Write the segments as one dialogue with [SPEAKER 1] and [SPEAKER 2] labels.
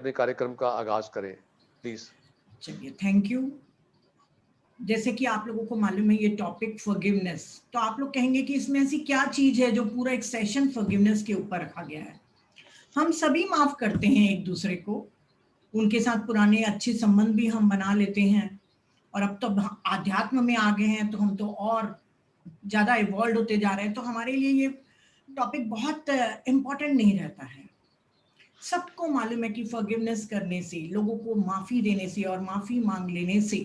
[SPEAKER 1] अपने कार्यक्रम का आगाज करें, प्लीज।
[SPEAKER 2] चलिए, थैंक यू। जैसे कि आप लोगों को मालूम है ये टॉपिक फॉरगिवनेस, तो आप लोग कहेंगे कि इसमें ऐसी क्या चीज है जो पूरा एक सेशन फॉरगिवनेस के ऊपर रखा गया है। हम सभी माफ करते हैं एक दूसरे को, उनके साथ पुराने अच्छे संबंध भी हम बना लेते हैं, और अब तो आध्यात्म में आ गए हैं तो हम तो और ज्यादा इवॉल्व होते जा रहे हैं, तो हमारे लिए ये टॉपिक बहुत इम्पोर्टेंट नहीं रहता है। सबको मालूम है कि फॉरगिवनेस करने से, लोगों को माफी देने से और माफी मांग लेने से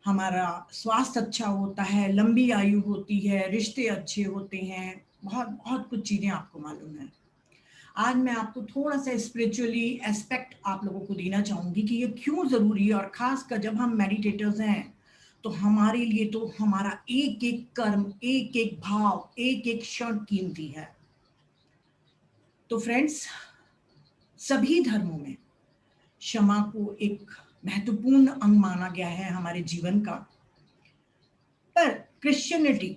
[SPEAKER 2] हमारा स्वास्थ्य अच्छा होता है, लंबी आयु होती है, रिश्ते अच्छे होते हैं, बहुत बहुत कुछ चीजें आपको मालूम है। आज मैं आपको थोड़ा सा स्पिरिचुअली एस्पेक्ट आप लोगों को देना चाहूंगी कि ये क्यों जरूरी है, और खासकर जब हम मेडिटेटर्स हैं तो हमारे लिए तो हमारा एक एक कर्म, एक एक भाव, एक एक क्षण कीमती है। तो फ्रेंड्स, सभी धर्मों में क्षमा को एक महत्वपूर्ण अंग माना गया है हमारे जीवन का, पर क्रिश्चियनिटी,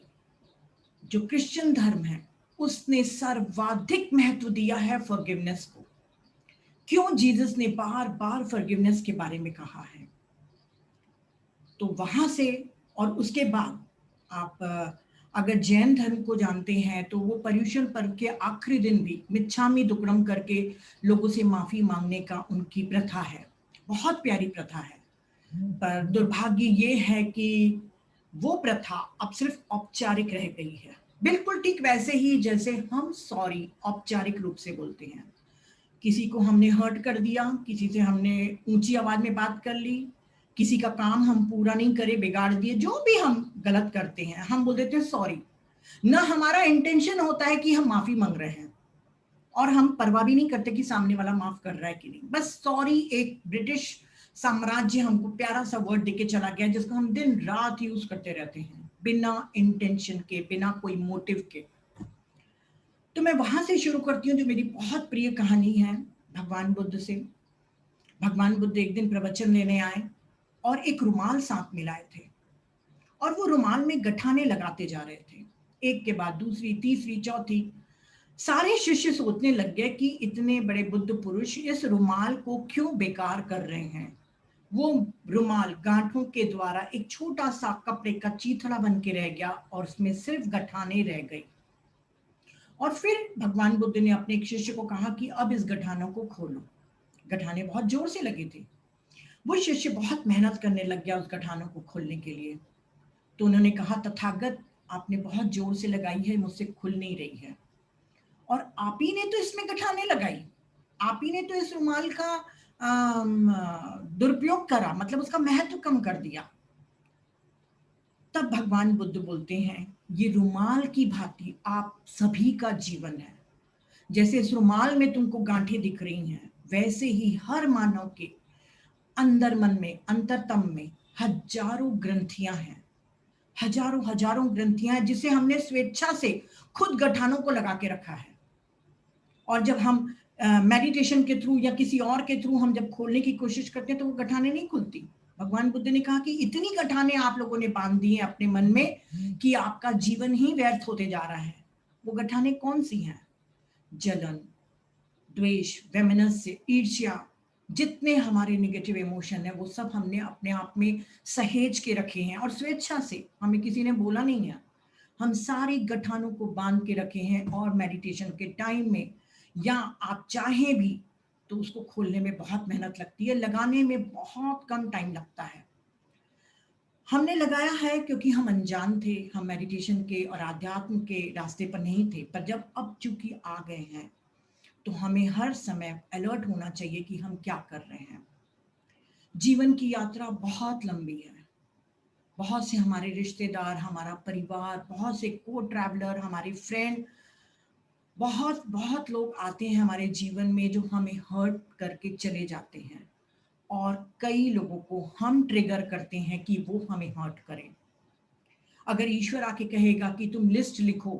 [SPEAKER 2] जो क्रिश्चियन धर्म है, उसने सर्वाधिक महत्व दिया है फॉरगिवनेस को। क्यों जीसस ने बार बार फॉरगिवनेस के बारे में कहा है? तो वहां से, और उसके बाद आप अगर जैन धर्म को जानते हैं तो वो पर्युषण पर्व के आखिरी दिन भी मिच्छामी दुक्कड़म करके लोगों से माफी मांगने का उनकी प्रथा है। बहुत प्यारी प्रथा है, पर दुर्भाग्य ये है कि वो प्रथा अब सिर्फ औपचारिक रह गई है, बिल्कुल ठीक वैसे ही जैसे हम सॉरी औपचारिक रूप से बोलते हैं। किसी को हमने हर्ट कर दिया, किसी से हमने ऊंची आवाज में बात कर ली, किसी का काम हम पूरा नहीं करे, बिगाड़ दिए, जो भी हम गलत करते हैं हम बोल देते हैं सॉरी। ना हमारा इंटेंशन होता है कि हम माफी मांग रहे हैं, और हम परवाह भी नहीं करते कि सामने वाला माफ कर रहा है कि नहीं। बस सॉरी एक ब्रिटिश साम्राज्य हमको प्यारा सा वर्ड देके चला गया, जिसको हम दिन रात यूज करते रहते हैं बिना इंटेंशन के, बिना कोई मोटिव के। तो मैं वहां से शुरू करती हूँ, जो मेरी बहुत प्रिय कहानी है भगवान बुद्ध से। भगवान बुद्ध एक दिन प्रवचन देने आए और एक रुमाल साथ मिलाए थे, और वो रुमाल में गठाने लगाते जा रहे थे, एक के बाद दूसरी, तीसरी, चौथी। सारे शिष्य सोचने लग गए कि इतने बड़े बुद्ध पुरुष इस रुमाल को क्यों बेकार कर रहे हैं। वो रुमाल गांठों के द्वारा एक छोटा सा कपड़े का चीथड़ा बन के रह गया, और उसमें सिर्फ गठाने रह गई। और फिर भगवान बुद्ध ने अपने एक शिष्य को कहा कि अब इस गठानों को खोलो। गठाने बहुत जोर से लगे थे, वो शिष्य बहुत मेहनत करने लग गया उस गठानों को खोलने के लिए। तो उन्होंने कहा, तथागत आपने बहुत जोर से लगाई है, मुझसे खुल नहीं रही है, और आप ही ने तो इसमें गठाने लगाई, आप ही ने तो इस रुमाल का दुरुपयोग करा, मतलब उसका महत्व कम कर दिया। तब भगवान बुद्ध बोलते हैं, ये रुमाल की भांति आप सभी का जीवन है। जैसे इस रुमाल में तुमको गांठें दिख रही हैं, वैसे ही हर मानव के अंदर मन में, अंतरतम में हजारों ग्रंथियां हैं, हजारों हजारों ग्रंथियां हैं, जिसे हमने स्वेच्छा से खुद गठानों को लगा के रखा है। और जब हम मेडिटेशन के थ्रू या किसी और के थ्रू हम जब खोलने की कोशिश करते हैं तो वो गठाने नहीं खुलती। भगवान बुद्ध ने कहा कि इतनी गठाने आप लोगों ने बांध दी हैं अपने मन में कि आपका जीवन ही व्यर्थ होते जा रहा है। वो गठाने कौन सी हैं? जलन, द्वेष, वैमनस्य, ईर्ष्या, जितने हमारे नेगेटिव इमोशन है वो सब हमने अपने आप में सहेज के रखे हैं, और स्वेच्छा से, हमें किसी ने बोला नहीं है, हम सारी गठानों को बांध के रखे हैं। और मेडिटेशन के टाइम में या आप चाहें भी तो उसको खोलने में बहुत मेहनत लगती है, लगाने में बहुत कम टाइम लगता है। हमने लगाया है क्योंकि हम अनजान थे, हम मेडिटेशन के और आध्यात्म के रास्ते पर नहीं थे, पर जब अब चूंकि आ गए हैं तो हमें हर समय अलर्ट होना चाहिए कि हम क्या कर रहे हैं। जीवन की यात्रा बहुत लंबी है, बहुत से हमारे रिश्तेदार, हमारा परिवार, बहुत से को ट्रैवलर, हमारे फ्रेंड, बहुत बहुत लोग आते हैं हमारे जीवन में जो हमें हर्ट करके चले जाते हैं, और कई लोगों को हम ट्रिगर करते हैं कि वो हमें हर्ट करें। अगर ईश्वर आके कहेगा कि तुम लिस्ट लिखो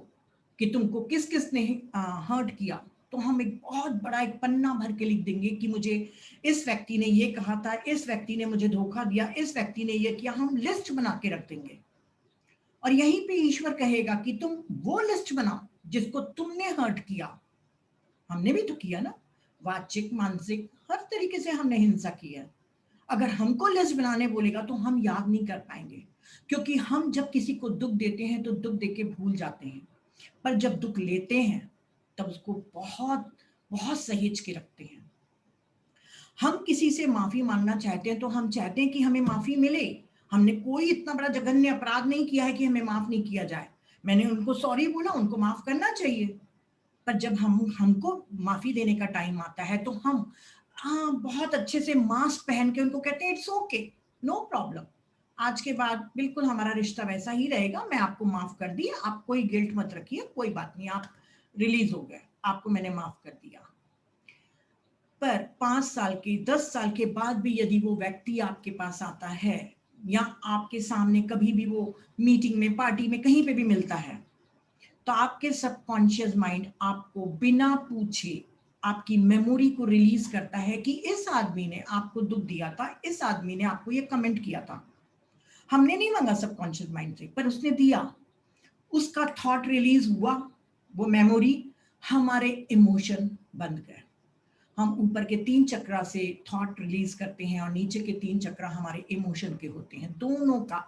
[SPEAKER 2] कि तुमको किस किस ने हर्ट किया, तो हम एक बहुत बड़ा एक पन्ना भर के लिख देंगे कि मुझे इस व्यक्ति ने ये कहा था, इस व्यक्ति ने मुझे धोखा दिया, इस व्यक्ति ने ये किया, हम लिस्ट बना के रख देंगे। और यहीं पे ईश्वर कहेगा कि तुम वो लिस्ट बनाओ जिसको तुमने हर्ट किया। हमने भी तो किया ना, वाचिक, मानसिक, हर तरीके से हमने हिंसा की है। अगर हमको लिस्ट बनाने बोलेगा तो हम याद नहीं कर पाएंगे, क्योंकि हम जब किसी को दुख देते हैं तो दुख देके भूल जाते हैं, पर जब दुख लेते हैं तब उसको बहुत बहुत सहेज के रखते हैं। हम किसी से माफी मांगना चाहते हैं तो हम चाहते हैं कि हमें माफी मिले। हमने कोई इतना बड़ा जघन्य अपराध नहीं किया है कि हमें माफ नहीं किया जाए। मैंने उनको सॉरी बोला, उनको माफ करना चाहिए। पर जब हमको माफी देने का टाइम आता है तो हम बहुत अच्छे से मास्क पहन के उनको कहते हैं इट्स ओके, नो प्रॉब्लम, आज के बाद बिल्कुल हमारा रिश्ता वैसा ही रहेगा, मैं आपको माफ कर दी, आप कोई गिल्ट मत रखिए, कोई बात नहीं, आप रिलीज हो गए, आपको मैंने माफ कर दिया। पर 5 साल के 10 साल के बाद भी यदि वो व्यक्ति आपके पास आता है या आपके सामने कभी भी वो मीटिंग में, पार्टी में, कहीं पे भी मिलता है, तो आपके सबकॉन्शियस माइंड आपको बिना पूछे आपकी मेमोरी को रिलीज करता है कि इस आदमी ने आपको दुख दिया था, इस आदमी ने आपको ये कमेंट किया था। हमने नहीं मांगा सबकॉन्शियस माइंड से, पर उसने दिया, उसका थॉट रिलीज हुआ, वो मेमोरी, हमारे इमोशन बन गए। हम ऊपर के 3 चक्रा से थॉट रिलीज करते हैं और नीचे के 3 चक्रा हमारे इमोशन के होते हैं। दोनों का,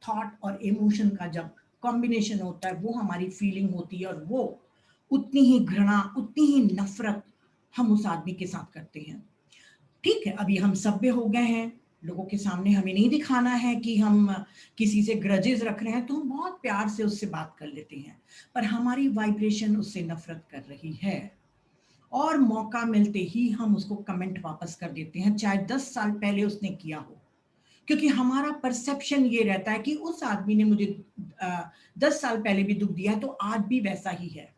[SPEAKER 2] थॉट और इमोशन का जब कॉम्बिनेशन होता है, वो हमारी फीलिंग होती है, और वो उतनी ही घृणा, उतनी ही नफरत हम उस आदमी के साथ करते हैं। ठीक है, अभी हम सभ्य हो गए हैं, लोगों के सामने हमें नहीं दिखाना है कि हम किसी से ग्रजेस रख रहे हैं, तो हम बहुत प्यार से उससे बात कर लेते हैं, पर हमारी वाइब्रेशन उससे नफरत कर रही है, और मौका मिलते ही हम उसको कमेंट वापस कर देते हैं, चाहे 10 साल पहले उसने किया हो, क्योंकि हमारा परसेप्शन ये रहता है कि उस आदमी ने मुझे 10 साल पहले भी दुख दिया है तो आज भी वैसा ही है।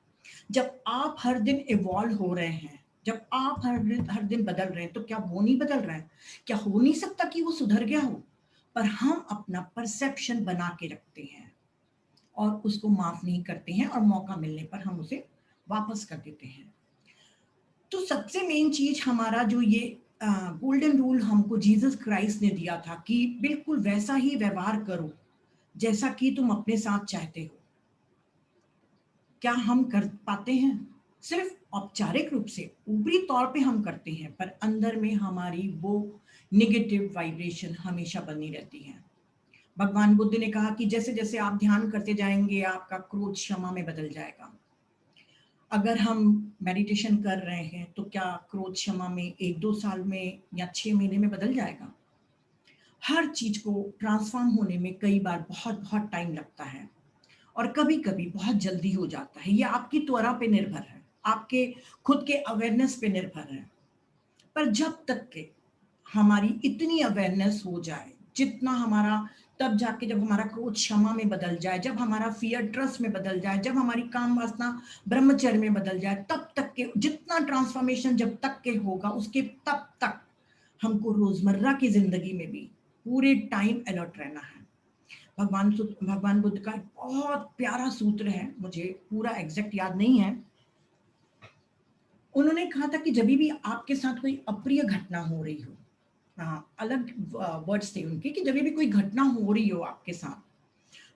[SPEAKER 2] जब आप हर दिन इवॉल्व हो रहे हैं, जब आप हर दिन बदल रहे हैं, तो क्या वो नहीं बदल रहा है? क्या हो नहीं सकता कि वो सुधर गया हो? पर हम अपना परसेप्शन बना के रखते हैं और उसको माफ नहीं करते हैं, और मौका मिलने पर हम उसे वापस कर देते हैं। तो सबसे मेन चीज हमारा जो ये गोल्डन रूल हमको जीसस क्राइस्ट ने दिया था कि बिल्कुल वैसा ही व्यवहार करो जैसा कि तुम अपने साथ चाहते हो, क्या हम कर पाते हैं? सिर्फ औपचारिक रूप से, ऊपरी तौर पे हम करते हैं, पर अंदर में हमारी वो नेगेटिव वाइब्रेशन हमेशा बनी रहती है। भगवान बुद्ध ने कहा कि जैसे जैसे आप ध्यान करते जाएंगे, आपका क्रोध क्षमा में बदल जाएगा। अगर हम मेडिटेशन कर रहे हैं तो क्या क्रोध क्षमा में 1-2 साल में या 6 महीने में बदल जाएगा? हर चीज को ट्रांसफॉर्म होने में कई बार बहुत बहुत टाइम लगता है, और कभी कभी बहुत जल्दी हो जाता है। ये आपकी त्वरा पे निर्भर है, आपके खुद के अवेयरनेस पे निर्भर है। पर जब तक के हमारी इतनी अवेयरनेस हो जाए, जितना हमारा, तब जाके जब हमारा क्रोध क्षमा में बदल जाए, जब हमारा फियर ट्रस्ट में बदल जाए, जब हमारी काम वासना ब्रह्मचर्य में बदल जाए, तब तक के जितना ट्रांसफॉर्मेशन जब तक के होगा, उसके तब तक हमको रोजमर्रा की जिंदगी में भी पूरे टाइम अलर्ट रहना है। भगवान बुद्ध का एक बहुत प्यारा सूत्र है, मुझे पूरा एग्जैक्ट याद नहीं है। उन्होंने कहा था कि जब भी आपके साथ कोई अप्रिय घटना हो रही हो, अलग वर्ड्स थे उनके, कि जब भी कोई घटना हो रही हो आपके साथ,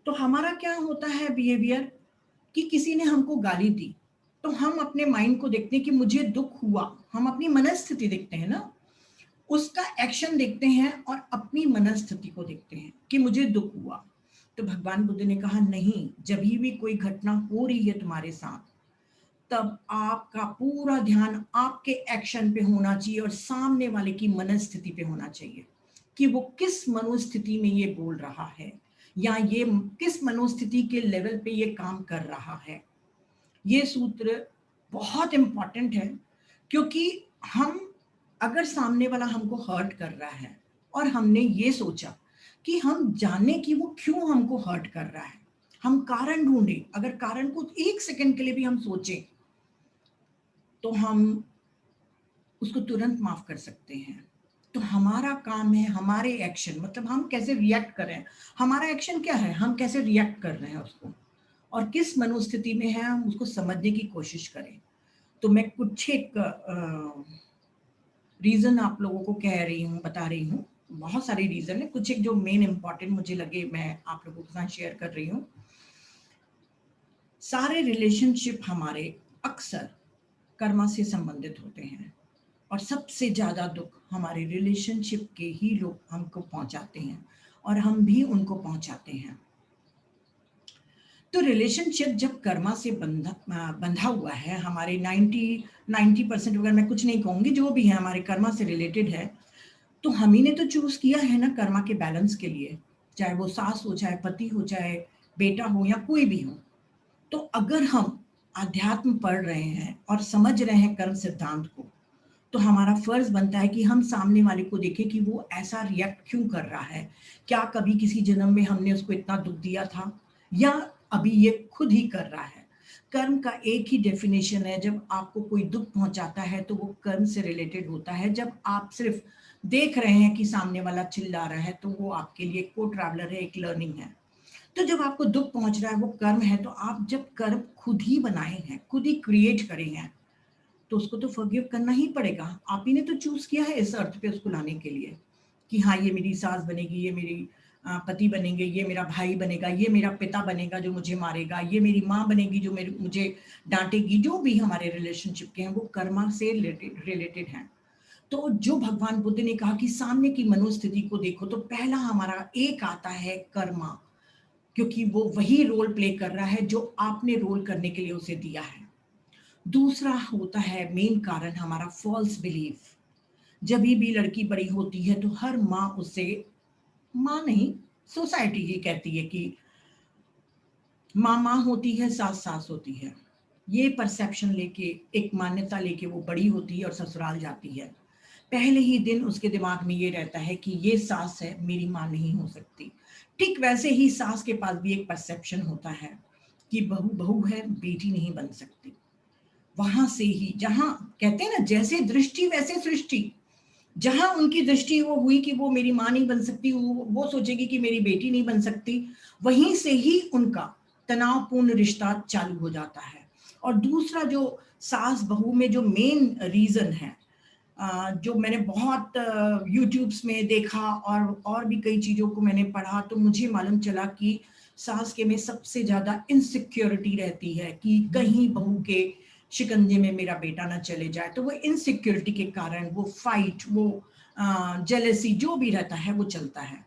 [SPEAKER 2] तो हमारा क्या होता है बिहेवियर, कि किसी ने हमको गाली दी तो हम अपने माइंड को देखते हैं कि मुझे दुख हुआ, हम अपनी मनस्थिति देखते हैं ना, उसका एक्शन देखते हैं और अपनी मनस्थिति को देखते हैं कि मुझे दुख हुआ। तो भगवान बुद्ध ने कहा नहीं, जब भी कोई घटना हो रही है तुम्हारे साथ, तब आपका पूरा ध्यान आपके एक्शन पे होना चाहिए और सामने वाले की मनस्थिति पे होना चाहिए, कि वो किस मनोस्थिति में ये बोल रहा है, या ये किस मनोस्थिति के लेवल पे ये काम कर रहा है। ये सूत्र बहुत इंपॉर्टेंट है, क्योंकि हम, अगर सामने वाला हमको हर्ट कर रहा है और हमने ये सोचा कि हम जाने कि वो क्यों हमको हर्ट कर रहा है, हम कारण ढूंढे, अगर कारण को 1 सेकंड के लिए भी हम सोचें, तो हम उसको तुरंत माफ कर सकते हैं। तो हमारा काम है, हमारे एक्शन, मतलब हम कैसे रिएक्ट कर रहे हैं, हमारा एक्शन क्या है, हम कैसे रिएक्ट कर रहे हैं उसको, और किस मनोस्थिति में है, हम उसको समझने की कोशिश करें। तो मैं कुछ एक रीजन आप लोगों को कह रही हूँ, बता रही हूँ। बहुत सारे रीजन है, कुछ एक जो मेन इंपॉर्टेंट मुझे लगे मैं आप लोगों के साथ शेयर कर रही हूँ। सारे रिलेशनशिप हमारे अक्सर कर्मा से संबंधित होते हैं। और सबसे ज्यादा दुख हमारे रिलेशनशिप के ही लोग हमको पहुंचाते हैं और हम भी उनको पहुंचाते हैं। तो रिलेशनशिप जब कर्मा से बंधा हुआ है, हमारे 90% अगर मैं कुछ नहीं कहूंगी, जो भी है हमारे कर्मा से रिलेटेड है, तो हम ही ने तो चूज किया है ना कर्मा के बैलेंस के लिए, चाहे वो सास हो, चाहे पति हो, चाहे बेटा हो या कोई भी हो। तो अगर हम अध्यात्म पढ़ रहे हैं और समझ रहे हैं कर्म सिद्धांत को, तो हमारा फर्ज बनता है कि हम सामने वाले को देखें कि वो ऐसा रिएक्ट क्यों कर रहा है। क्या कभी किसी जन्म में हमने उसको इतना दुख दिया था, या अभी ये खुद ही कर रहा है। कर्म का एक ही डेफिनेशन है, जब आपको कोई दुख पहुंचाता है तो वो कर्म से रिलेटेड होता है। जब आप सिर्फ देख रहे हैं कि सामने वाला चिल्ला रहा है, तो वो आपके लिए को ट्रैवलर है, एक लर्निंग है। तो जब आपको दुख पहुंच रहा है वो कर्म है। तो आप जब कर्म खुद ही बनाए हैं, खुद ही क्रिएट करे हैं, तो उसको तो फॉरगिव करना ही पड़ेगा। आप ही ने तो चूज किया है इस अर्थ पे उसको लाने के लिए कि हाँ ये मेरी सास बनेगी, ये मेरी पति बनेंगे, ये मेरा भाई बनेगा, ये मेरा पिता बनेगा जो मुझे मारेगा, ये मेरी माँ बनेगी जो मुझे डांटेगी। जो भी हमारे रिलेशनशिप के हैं वो कर्मा से रिलेटेड हैं। तो जो भगवान बुद्ध ने कहा कि सामने की मनोस्थिति को देखो, तो पहला हमारा एक आता है कर्मा, क्योंकि वो वही रोल प्ले कर रहा है जो आपने रोल करने के लिए उसे दिया है। दूसरा होता है मेन कारण हमारा फॉल्स बिलीफ। जब भी लड़की बड़ी होती है तो हर माँ उससे, माँ नहीं, सोसाइटी ही कहती है कि माँ माँ होती है, सास सास होती है। ये परसेप्शन लेके, एक मान्यता लेके वो बड़ी होती है और ससुराल जाती है। पहले ही दिन उसके दिमाग में ये रहता है कि ये सास है, मेरी माँ नहीं हो सकती। ठीक वैसे ही सास के पास भी एक परसेप्शन होता है कि बहू बहू है, बेटी नहीं बन सकती। वहां से ही, जहां कहते हैं ना जैसे दृष्टि वैसे सृष्टि, जहां उनकी दृष्टि वो हुई कि वो मेरी माँ नहीं बन सकती, वो सोचेगी कि मेरी बेटी नहीं बन सकती, वहीं से ही उनका तनावपूर्ण रिश्ता चालू हो जाता है। और दूसरा जो सास बहू में जो मेन रीजन है, जो मैंने बहुत यूट्यूब्स में देखा और भी कई चीजों को मैंने पढ़ा, तो मुझे मालूम चला कि सास के में सबसे ज्यादा इनसिक्योरिटी रहती है कि कहीं बहू के शिकंजे में मेरा बेटा ना चले जाए। तो वो इनसिक्योरिटी के कारण वो फाइट, वो जेलेसी जो भी रहता है वो चलता है।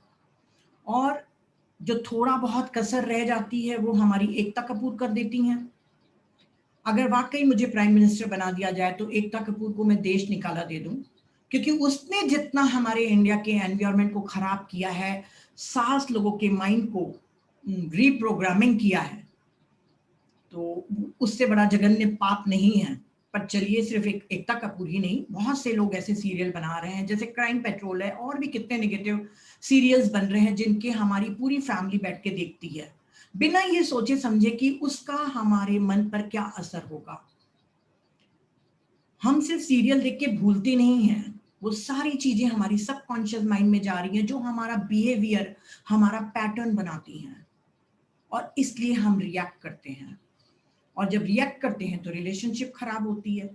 [SPEAKER 2] और जो थोड़ा बहुत कसर रह जाती है वो हमारी एकता कपूर कर देती हैं। अगर वाकई मुझे प्राइम मिनिस्टर बना दिया जाए तो एकता कपूर को मैं देश निकाला दे दूं, क्योंकि उसने जितना हमारे इंडिया के एनवायरनमेंट को खराब किया है, सास लोगों के माइंड को रीप्रोग्रामिंग किया है, तो उससे बड़ा जघन्य पाप नहीं है। पर चलिए, सिर्फ एकता कपूर ही नहीं, बहुत से लोग ऐसे सीरियल बना रहे हैं, जैसे क्राइम पेट्रोल है, और भी कितने नेगेटिव सीरियल्स बन रहे हैं जिनके हमारी पूरी फैमिली बैठ के देखती है, बिना ये सोचे समझे कि उसका हमारे मन पर क्या असर होगा। हम सिर्फ सीरियल देख के भूलते नहीं हैं, वो सारी चीजें हमारी सबकॉन्शियस माइंड में जा रही हैं, जो हमारा बिहेवियर, हमारा पैटर्न बनाती हैं, और इसलिए हम रिएक्ट करते हैं। और जब रिएक्ट करते हैं तो रिलेशनशिप खराब होती है।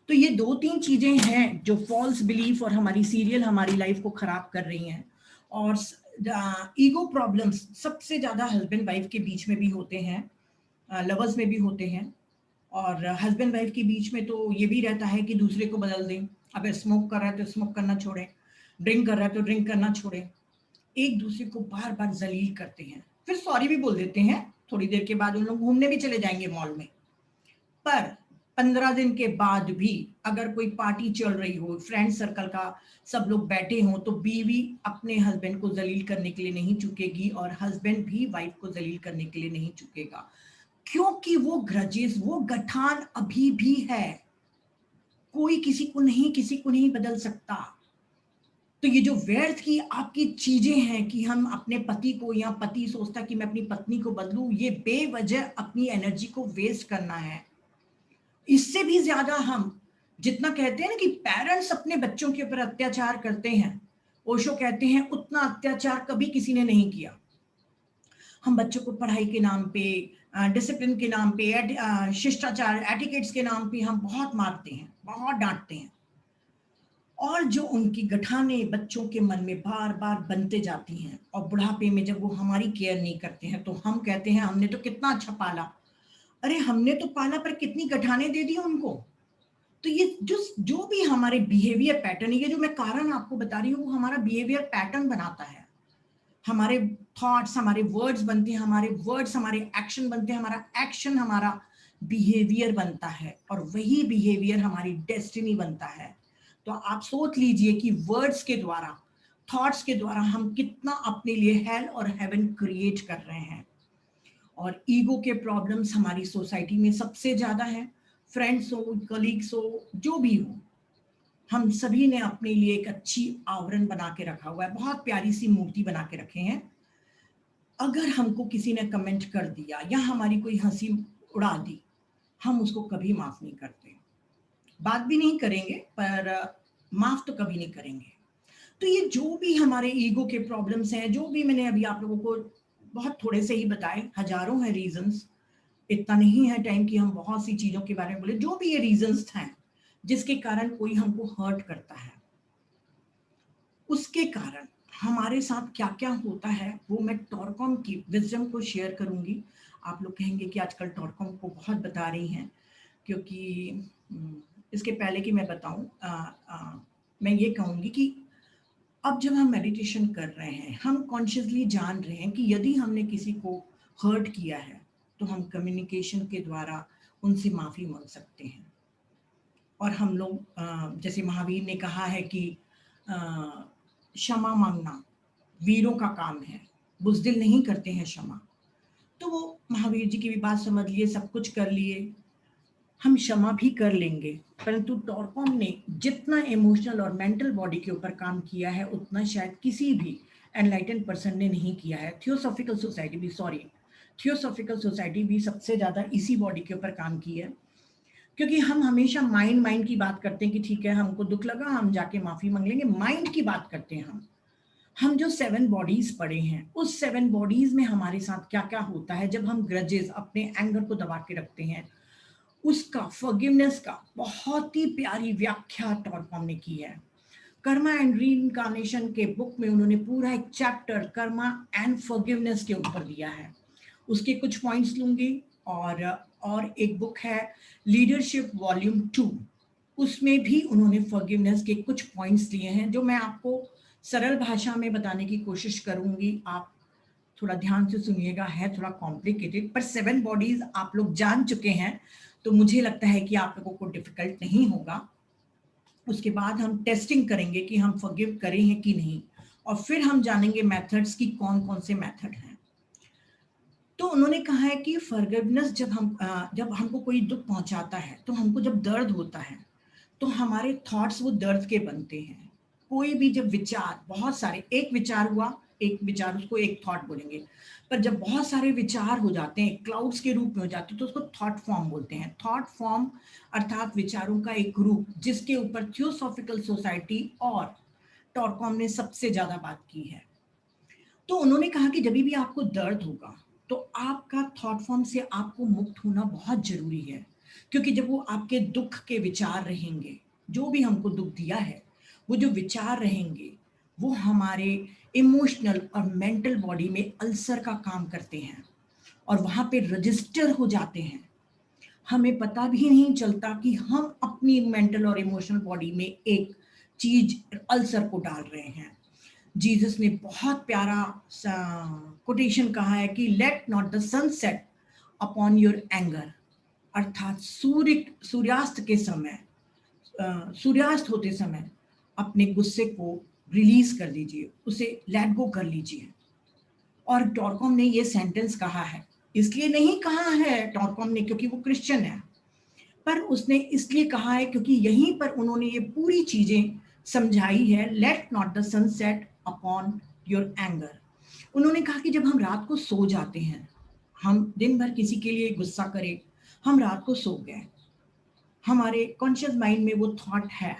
[SPEAKER 2] तो ये 2-3 चीजें हैं जो फॉल्स बिलीफ और हमारी सीरियल हमारी लाइफ को खराब कर रही हैं। और ईगो प्रॉब्लम्स सबसे ज्यादा हस्बैंड वाइफ के बीच में भी होते हैं, लवर्स में भी होते हैं। और हस्बैंड वाइफ के बीच में तो ये भी रहता है कि दूसरे को बदल दें। अगर स्मोक कर रहा है तो स्मोक करना छोड़ें, ड्रिंक कर रहा है तो ड्रिंक करना छोड़ें। एक दूसरे को बार बार जलील करते हैं, फिर सॉरी भी बोल देते हैं। थोड़ी देर के बाद उन लोग घूमने भी चले जाएंगे मॉल में, पर 15 दिन के बाद भी अगर कोई पार्टी चल रही हो, फ्रेंड सर्कल का सब लोग बैठे हों, तो बीवी अपने हस्बैंड को जलील करने के लिए नहीं चुकेगी और हस्बैंड भी वाइफ को जलील करने के लिए नहीं चुकेगा, क्योंकि वो ग्रजेस, वो गठान अभी भी है। कोई किसी को नहीं बदल सकता। तो ये जो व्यर्थ की आपकी चीजें हैं कि हम अपने पति को, या पति सोचता कि मैं अपनी पत्नी को बदलूं, ये बेवजह अपनी एनर्जी को वेस्ट करना है। इससे भी ज्यादा हम जितना कहते हैं ना कि पेरेंट्स अपने बच्चों के ऊपर अत्याचार करते हैं, ओशो कहते हैं उतना अत्याचार कभी किसी ने नहीं किया। हम बच्चों को पढ़ाई के नाम पे, डिसिप्लिन के नाम पे, शिष्टाचार, एटिकेट्स के नाम पे हम बहुत मारते हैं, बहुत डांटते हैं, और जो उनकी गठाने बच्चों के मन में बार बार बनते जाती हैं। और बुढ़ापे में जब वो हमारी केयर नहीं करते हैं तो हम कहते हैं हमने तो कितना अच्छा पाला। अरे हमने तो पाला, पर कितनी गठाने दे दी उनको। तो ये जो भी हमारे बिहेवियर पैटर्न, ये जो मैं कारण आपको बता रही हूँ, वो हमारा बिहेवियर पैटर्न बनाता है। हमारे थॉट्स हमारे वर्ड्स बनते हैं, हमारे वर्ड्स हमारे एक्शन बनते हैं, हमारा एक्शन हमारा बिहेवियर बनता है, और वही बिहेवियर हमारी डेस्टिनी बनता है। तो आप सोच लीजिए कि वर्ड्स के द्वारा, थॉट्स के द्वारा हम कितना अपने लिए हेल और हेवन क्रिएट कर रहे हैं। और ईगो के प्रॉब्लम्स हमारी सोसाइटी में सबसे ज्यादा है। फ्रेंड्स हो, कलीग्स हो, जो भी हो, हम सभी ने अपने लिए एक अच्छी आवरण बना के रखा हुआ है, बहुत प्यारी सी मूर्ति बना के रखे हैं। अगर हमको किसी ने कमेंट कर दिया या हमारी कोई हंसी उड़ा दी, हम उसको कभी माफ नहीं करते, बात भी नहीं करेंगे, पर माफ तो कभी नहीं करेंगे। तो ये जो भी हमारे ईगो के प्रॉब्लम्स हैं, जो भी मैंने अभी आप लोगों को बहुत थोड़े से ही बताए, हजारों हैं रीजंस, इतना नहीं है टाइम कि हम बहुत सी चीजों के बारे में बोले। जो भी ये रीजंस हैं जिसके कारण कोई हमको हर्ट करता है, उसके कारण हमारे साथ क्या क्या होता है, वो मैं टॉरकॉम की विजडम को शेयर करूंगी। आप लोग कहेंगे कि आजकल टॉरकॉम को बहुत बता रही हैं, क्योंकि इसके पहले कि मैं बताऊं, मैं ये कहूंगी कि अब जब हम मेडिटेशन कर रहे हैं, हम कॉन्शियसली जान रहे हैं कि यदि हमने किसी को हर्ट किया है, तो हम कम्युनिकेशन के द्वारा उनसे माफी मांग सकते हैं। और हम लोग, जैसे महावीर ने कहा है कि क्षमा मांगना वीरों का काम है, बुज़दिल नहीं करते हैं क्षमा। तो वो महावीर जी की भी बात समझ लिए, सब कुछ कर लिए, हम क्षमा भी कर लेंगे। परंतु टॉरकॉम ने जितना इमोशनल और मेंटल बॉडी के ऊपर काम किया है, उतना शायद किसी भी एनलाइटेंड पर्सन ने नहीं किया है। थियोसॉफिकल सोसाइटी भी सबसे ज्यादा इसी बॉडी के ऊपर काम की है। क्योंकि हम हमेशा माइंड की बात करते हैं कि ठीक है, हमको दुख लगा, हम जाके माफी मांग लेंगे, माइंड की बात करते हैं हम जो 7 बॉडीज पढ़े हैं, उस 7 बॉडीज में हमारे साथ क्या क्या होता है जब हम ग्रजेस, अपने एंगर को दबा के रखते हैं, उसका फॉरगिवनेस का बहुत ही प्यारी व्याख्या टॉरकॉम ने की है। कर्मा एंड रीइंकार्नेशन के बुक में उन्होंने पूरा एक चैप्टर कर्मा एंड फॉरगिवनेस के ऊपर दिया है। उसके कुछ पॉइंट्स लूंगी। और एक बुक है लीडरशिप वॉल्यूम 2, उसमें भी उन्होंने फॉरगिवनेस के कुछ पॉइंट्स लिए हैं, जो मैं आपको सरल भाषा में बताने की कोशिश करूंगी। आप थोड़ा ध्यान से सुनिएगा, है थोड़ा कॉम्प्लिकेटेड, पर 7 बॉडीज आप लोग जान चुके हैं, तो मुझे लगता है कि आप लोगों को डिफिकल्ट नहीं होगा। उसके बाद हम टेस्टिंग करेंगे कि हम फॉरगिव करें हैं कि नहीं, और फिर हम जानेंगे मेथड्स की कौन कौन से मेथड हैं। तो उन्होंने कहा है कि फॉरगिवनेस जब हमको कोई दुख पहुंचाता है, तो हमको जब दर्द होता है, तो हमारे थॉट्स वो दर्द के बनते हैं। कोई भी जब विचार, बहुत सारे, एक विचार हुआ, एक विचार, उसको एक थॉट बोलेंगे, पर जब बहुत सारे विचार हो जाते हैं, क्लाउड्स के रूप में हो जाते हैं, तो उसको थॉट फॉर्म बोलते हैं। थॉट फॉर्म अर्थात विचारों का एक रूप, जिसके ऊपर थियोसॉफिकल सोसाइटी और टॉरकॉम ने सबसे ज्यादा बात की है। तो उन्होंने कहा कि जब भी आपको दर्द होगा, तो आपका थॉट फॉर्म से आपको मुक्त होना बहुत जरूरी है। क्योंकि जब वो आपके दुख के विचार रहेंगे, जो भी हमको दुख दिया है, वो जो विचार रहेंगे, वो हमारे इमोशनल और मेंटल बॉडी में अल्सर का काम करते हैं, और वहां पे रजिस्टर हो जाते हैं। हमें पता भी नहीं चलता कि हम अपनी मेंटल और इमोशनल बॉडी में एक चीज, अल्सर को डाल रहे हैं। जीसस ने बहुत प्यारा कोटेशन कहा है कि let not the sun set upon your anger, अर्थात सूर्यास्त के समय, सूर्यास्त होते समय अपने गुस्से को रिलीज कर दीजिए, उसे लेट गो कर लीजिए। और टॉरकॉम ने ये सेंटेंस कहा है, इसलिए नहीं कहा है टॉरकॉम ने क्योंकि वो क्रिश्चियन है, पर उसने इसलिए कहा है क्योंकि यहीं पर उन्होंने ये पूरी चीजें समझाई है। Let not the sun set upon your anger. उन्होंने कहा कि जब हम रात को सो जाते हैं, हम दिन भर किसी के लिए गुस्सा करें, हम रात को सो गए, हमारे कॉन्शियस माइंड में वो थॉट है,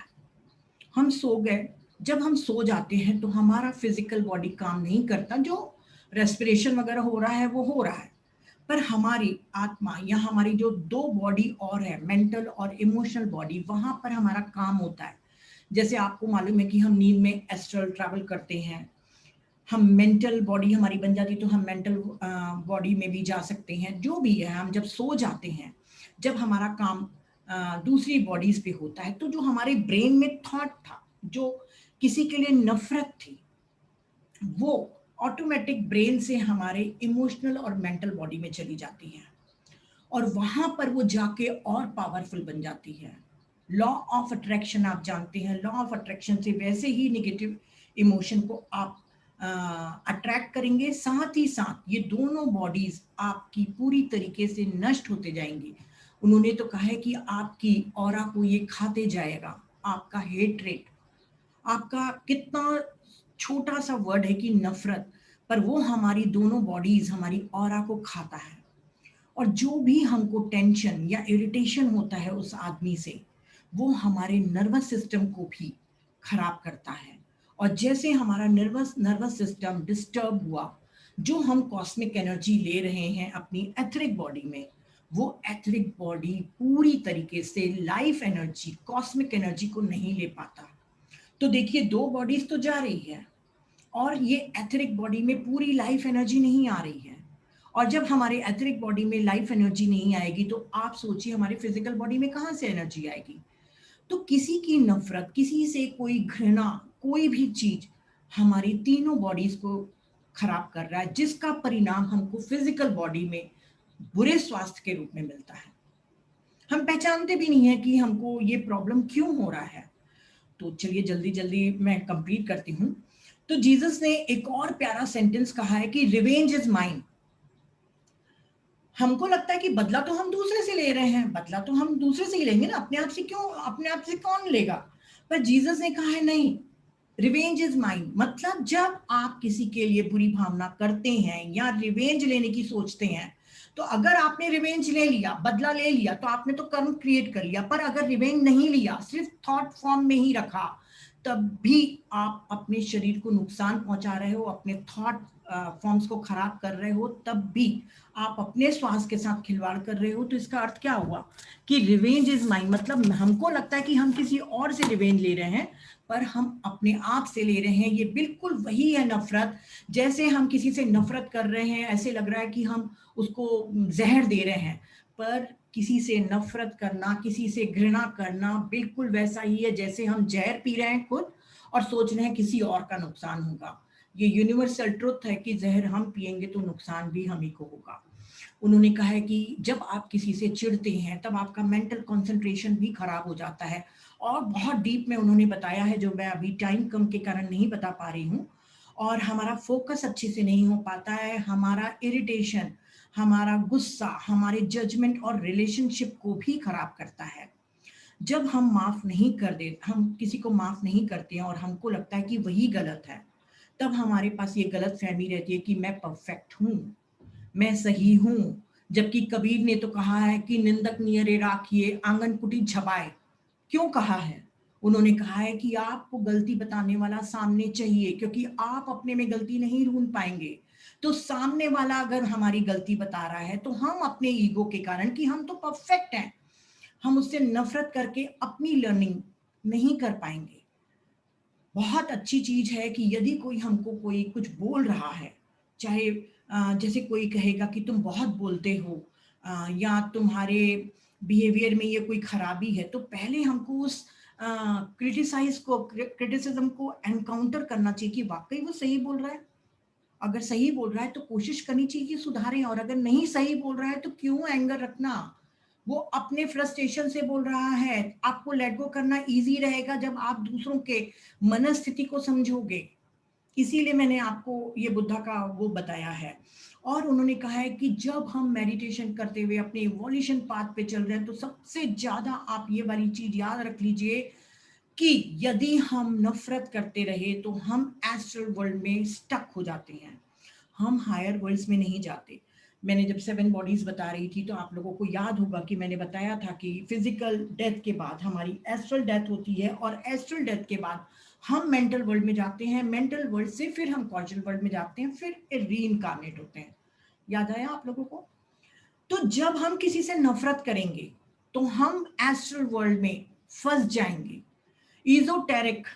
[SPEAKER 2] हम सो गए। जब हम सो जाते हैं तो हमारा फिजिकल बॉडी काम नहीं करता, जो रेस्पिरेशन वगैरह हो रहा है वो हो रहा है, पर हमारी आत्मा या हमारी जो 2 बॉडी और है, मेंटल और इमोशनल बॉडी, वहां पर हमारा काम होता है। जैसे आपको मालूम है कि हम नींद में एस्ट्रल ट्रैवल करते हैं, हम मेंटल बॉडी हमारी बन जाती तो हम मेंटल बॉडी में भी जा सकते हैं। जो भी है, हम जब सो जाते हैं, जब हमारा काम दूसरी बॉडीज पे होता है। तो जो हमारे ब्रेन में थॉट था, जो किसी के लिए नफरत थी, वो ऑटोमेटिक ब्रेन से हमारे इमोशनल और मेंटल बॉडी में चली जाती है और वहां पर वो जाके और पावरफुल बन जाती है। लॉ ऑफ अट्रैक्शन आप जानते हैं, लॉ ऑफ अट्रैक्शन से वैसे ही नेगेटिव इमोशन को आप अट्रैक्ट करेंगे, साथ ही साथ ये दोनों बॉडीज आपकी पूरी तरीके से नष्ट होते जाएंगी। उन्होंने तो कहा है कि आपकी ऑरा को ये खाते जाएगा, आपका हेट्रेट, आपका कितना छोटा सा वर्ड है कि नफरत, पर वो हमारी दोनों बॉडीज, हमारी ऑरा को खाता है। और जो भी हमको टेंशन या इरिटेशन होता है उस आदमी से, वो हमारे नर्वस सिस्टम को भी खराब करता है। और जैसे हमारा नर्वस सिस्टम डिस्टर्ब हुआ, जो हम कॉस्मिक एनर्जी ले रहे हैं अपनी एथरिक बॉडी में, वो एथरिक बॉडी पूरी तरीके से लाइफ एनर्जी, कॉस्मिक एनर्जी को नहीं ले पाता। तो देखिए, दो बॉडीज तो जा रही है और ये एथरिक बॉडी में पूरी लाइफ एनर्जी नहीं आ रही है। और जब हमारे एथरिक बॉडी में लाइफ एनर्जी नहीं आएगी, तो आप सोचिए हमारे फिजिकल बॉडी में कहाँ से एनर्जी आएगी। तो किसी की नफरत, किसी से कोई घृणा, कोई भी चीज हमारी तीनों बॉडीज को खराब कर रहा है, जिसका परिणाम हमको फिजिकल बॉडी में बुरे स्वास्थ्य के रूप में मिलता है। हम पहचानते भी नहीं है कि हमको ये प्रॉब्लम क्यों हो रहा है। तो चलिए जल्दी जल्दी मैं कंप्लीट करती हूँ। तो जीसस ने एक और प्यारा सेंटेंस कहा है कि रिवेंज इज माइन। हमको लगता है कि बदला तो हम दूसरे से ले रहे हैं, बदला तो हम दूसरे से ही लेंगे ना, अपने आप से क्यों, अपने आप से कौन लेगा। पर जीसस ने कहा है नहीं, रिवेंज इज माइन। मतलब जब आप किसी के लिए बुरी भावना करते हैं या रिवेंज लेने की सोचते हैं, तो अगर आपने रिवेंज ले लिया, बदला ले लिया, तो आपने तो कर्म क्रिएट कर लिया। पर अगर रिवेंज नहीं लिया, सिर्फ थॉट फॉर्म में ही रखा, तब भी आप अपने शरीर को नुकसान पहुंचा रहे हो, अपने थॉट फॉर्म्स को खराब कर रहे हो, तब भी आप अपने स्वास्थ्य के साथ खिलवाड़ कर रहे हो। तो इसका अर्थ क्या हुआ कि रिवेंज इज माइन, मतलब हमको लगता है कि हम किसी और से रिवेंज ले रहे हैं, पर हम अपने आप से ले रहे हैं। ये बिल्कुल वही है नफरत। जैसे हम किसी से नफरत कर रहे हैं, ऐसे लग रहा है कि हम उसको जहर दे रहे हैं, पर किसी से नफरत करना, किसी से घृणा करना बिल्कुल वैसा ही है जैसे हम जहर पी रहे हैं खुद और सोच रहे हैं किसी और का नुकसान होगा। ये यूनिवर्सल ट्रुथ है कि जहर हम पिएंगे तो नुकसान भी हम ही को होगा। उन्होंने कहा है कि जब आप किसी से चिढ़ते हैं, तब आपका मेंटल कंसंट्रेशन भी खराब हो जाता है। और बहुत डीप में उन्होंने बताया है, जो मैं अभी टाइम कम के कारण नहीं बता पा रही हूँ। और हमारा फोकस अच्छे से नहीं हो पाता है, हमारा इरिटेशन, हमारा गुस्सा, हमारे जजमेंट और रिलेशनशिप को भी खराब करता है। जब हम माफ नहीं कर दे, हम किसी को माफ नहीं करते हैं और हमको लगता है कि वही गलत है, तब हमारे पास ये गलत फहमी रहती है कि मैं परफेक्ट हूँ, मैं सही हूँ। जबकि कबीर ने तो कहा है कि निंदक नियरे राखिए, आंगन कुटी छपाए। क्यों कहा है? उन्होंने कहा है कि आपको गलती बताने वाला सामने चाहिए, क्योंकि आप अपने में गलती नहीं ढूंढ पाएंगे। तो सामने वाला अगर हमारी गलती बता रहा है, तो हम अपने ईगो के कारण कि हम तो परफेक्ट हैं, हम उससे नफरत करके अपनी लर्निंग नहीं कर पाएंगे। बहुत अच्छी चीज है कि यदि कोई हमको कोई कुछ बोल रहा है, चाहे जैसे कोई कहेगा कि तुम बहुत बोलते हो, या तुम्हारे बिहेवियर में ये कोई खराबी है, तो पहले हमको उस क्रिटिसिज्म को एनकाउंटर करना चाहिए कि वाकई वो सही बोल रहा है। अगर सही बोल रहा है तो कोशिश करनी चाहिए कि सुधारें, और अगर नहीं सही बोल रहा है तो क्यों एंगर रखना। वो अपने फ्रस्ट्रेशन से बोल रहा है। आपको लेट गो करना इजी रहेगा जब आप दूसरों के मनस्थिति को समझोगे। इसीलिए मैंने आपको ये बुद्धा का वो बताया है। और उन्होंने कहा है कि जब हम मेडिटेशन करते हुए अपने इवोल्यूशन पाथ पे चल रहे हैं, तो सबसे ज्यादा आप ये वाली चीज याद रख लीजिए कि यदि हम नफरत करते रहे तो हम एस्ट्रल वर्ल्ड में स्टक हो जाते हैं, हम हायर वर्ल्ड्स में नहीं जाते। मैंने जब 7 बॉडीज बता रही थी, तो आप लोगों को याद होगा कि मैंने बताया था कि फिजिकल डेथ के बाद हमारी एस्ट्रल डेथ होती है, और एस्ट्रल डेथ के बाद हम मेंटल वर्ल्ड में जाते हैं, मेंटल वर्ल्ड से फिर हम कॉजल वर्ल्ड में जाते हैं, फिर रीइंकार्नेट होते हैं। याद आया आप लोगों को? तो जब हम किसी से नफरत करेंगे, तो हम एस्ट्रल वर्ल्ड में फंस जाएंगे। इजोटेरिक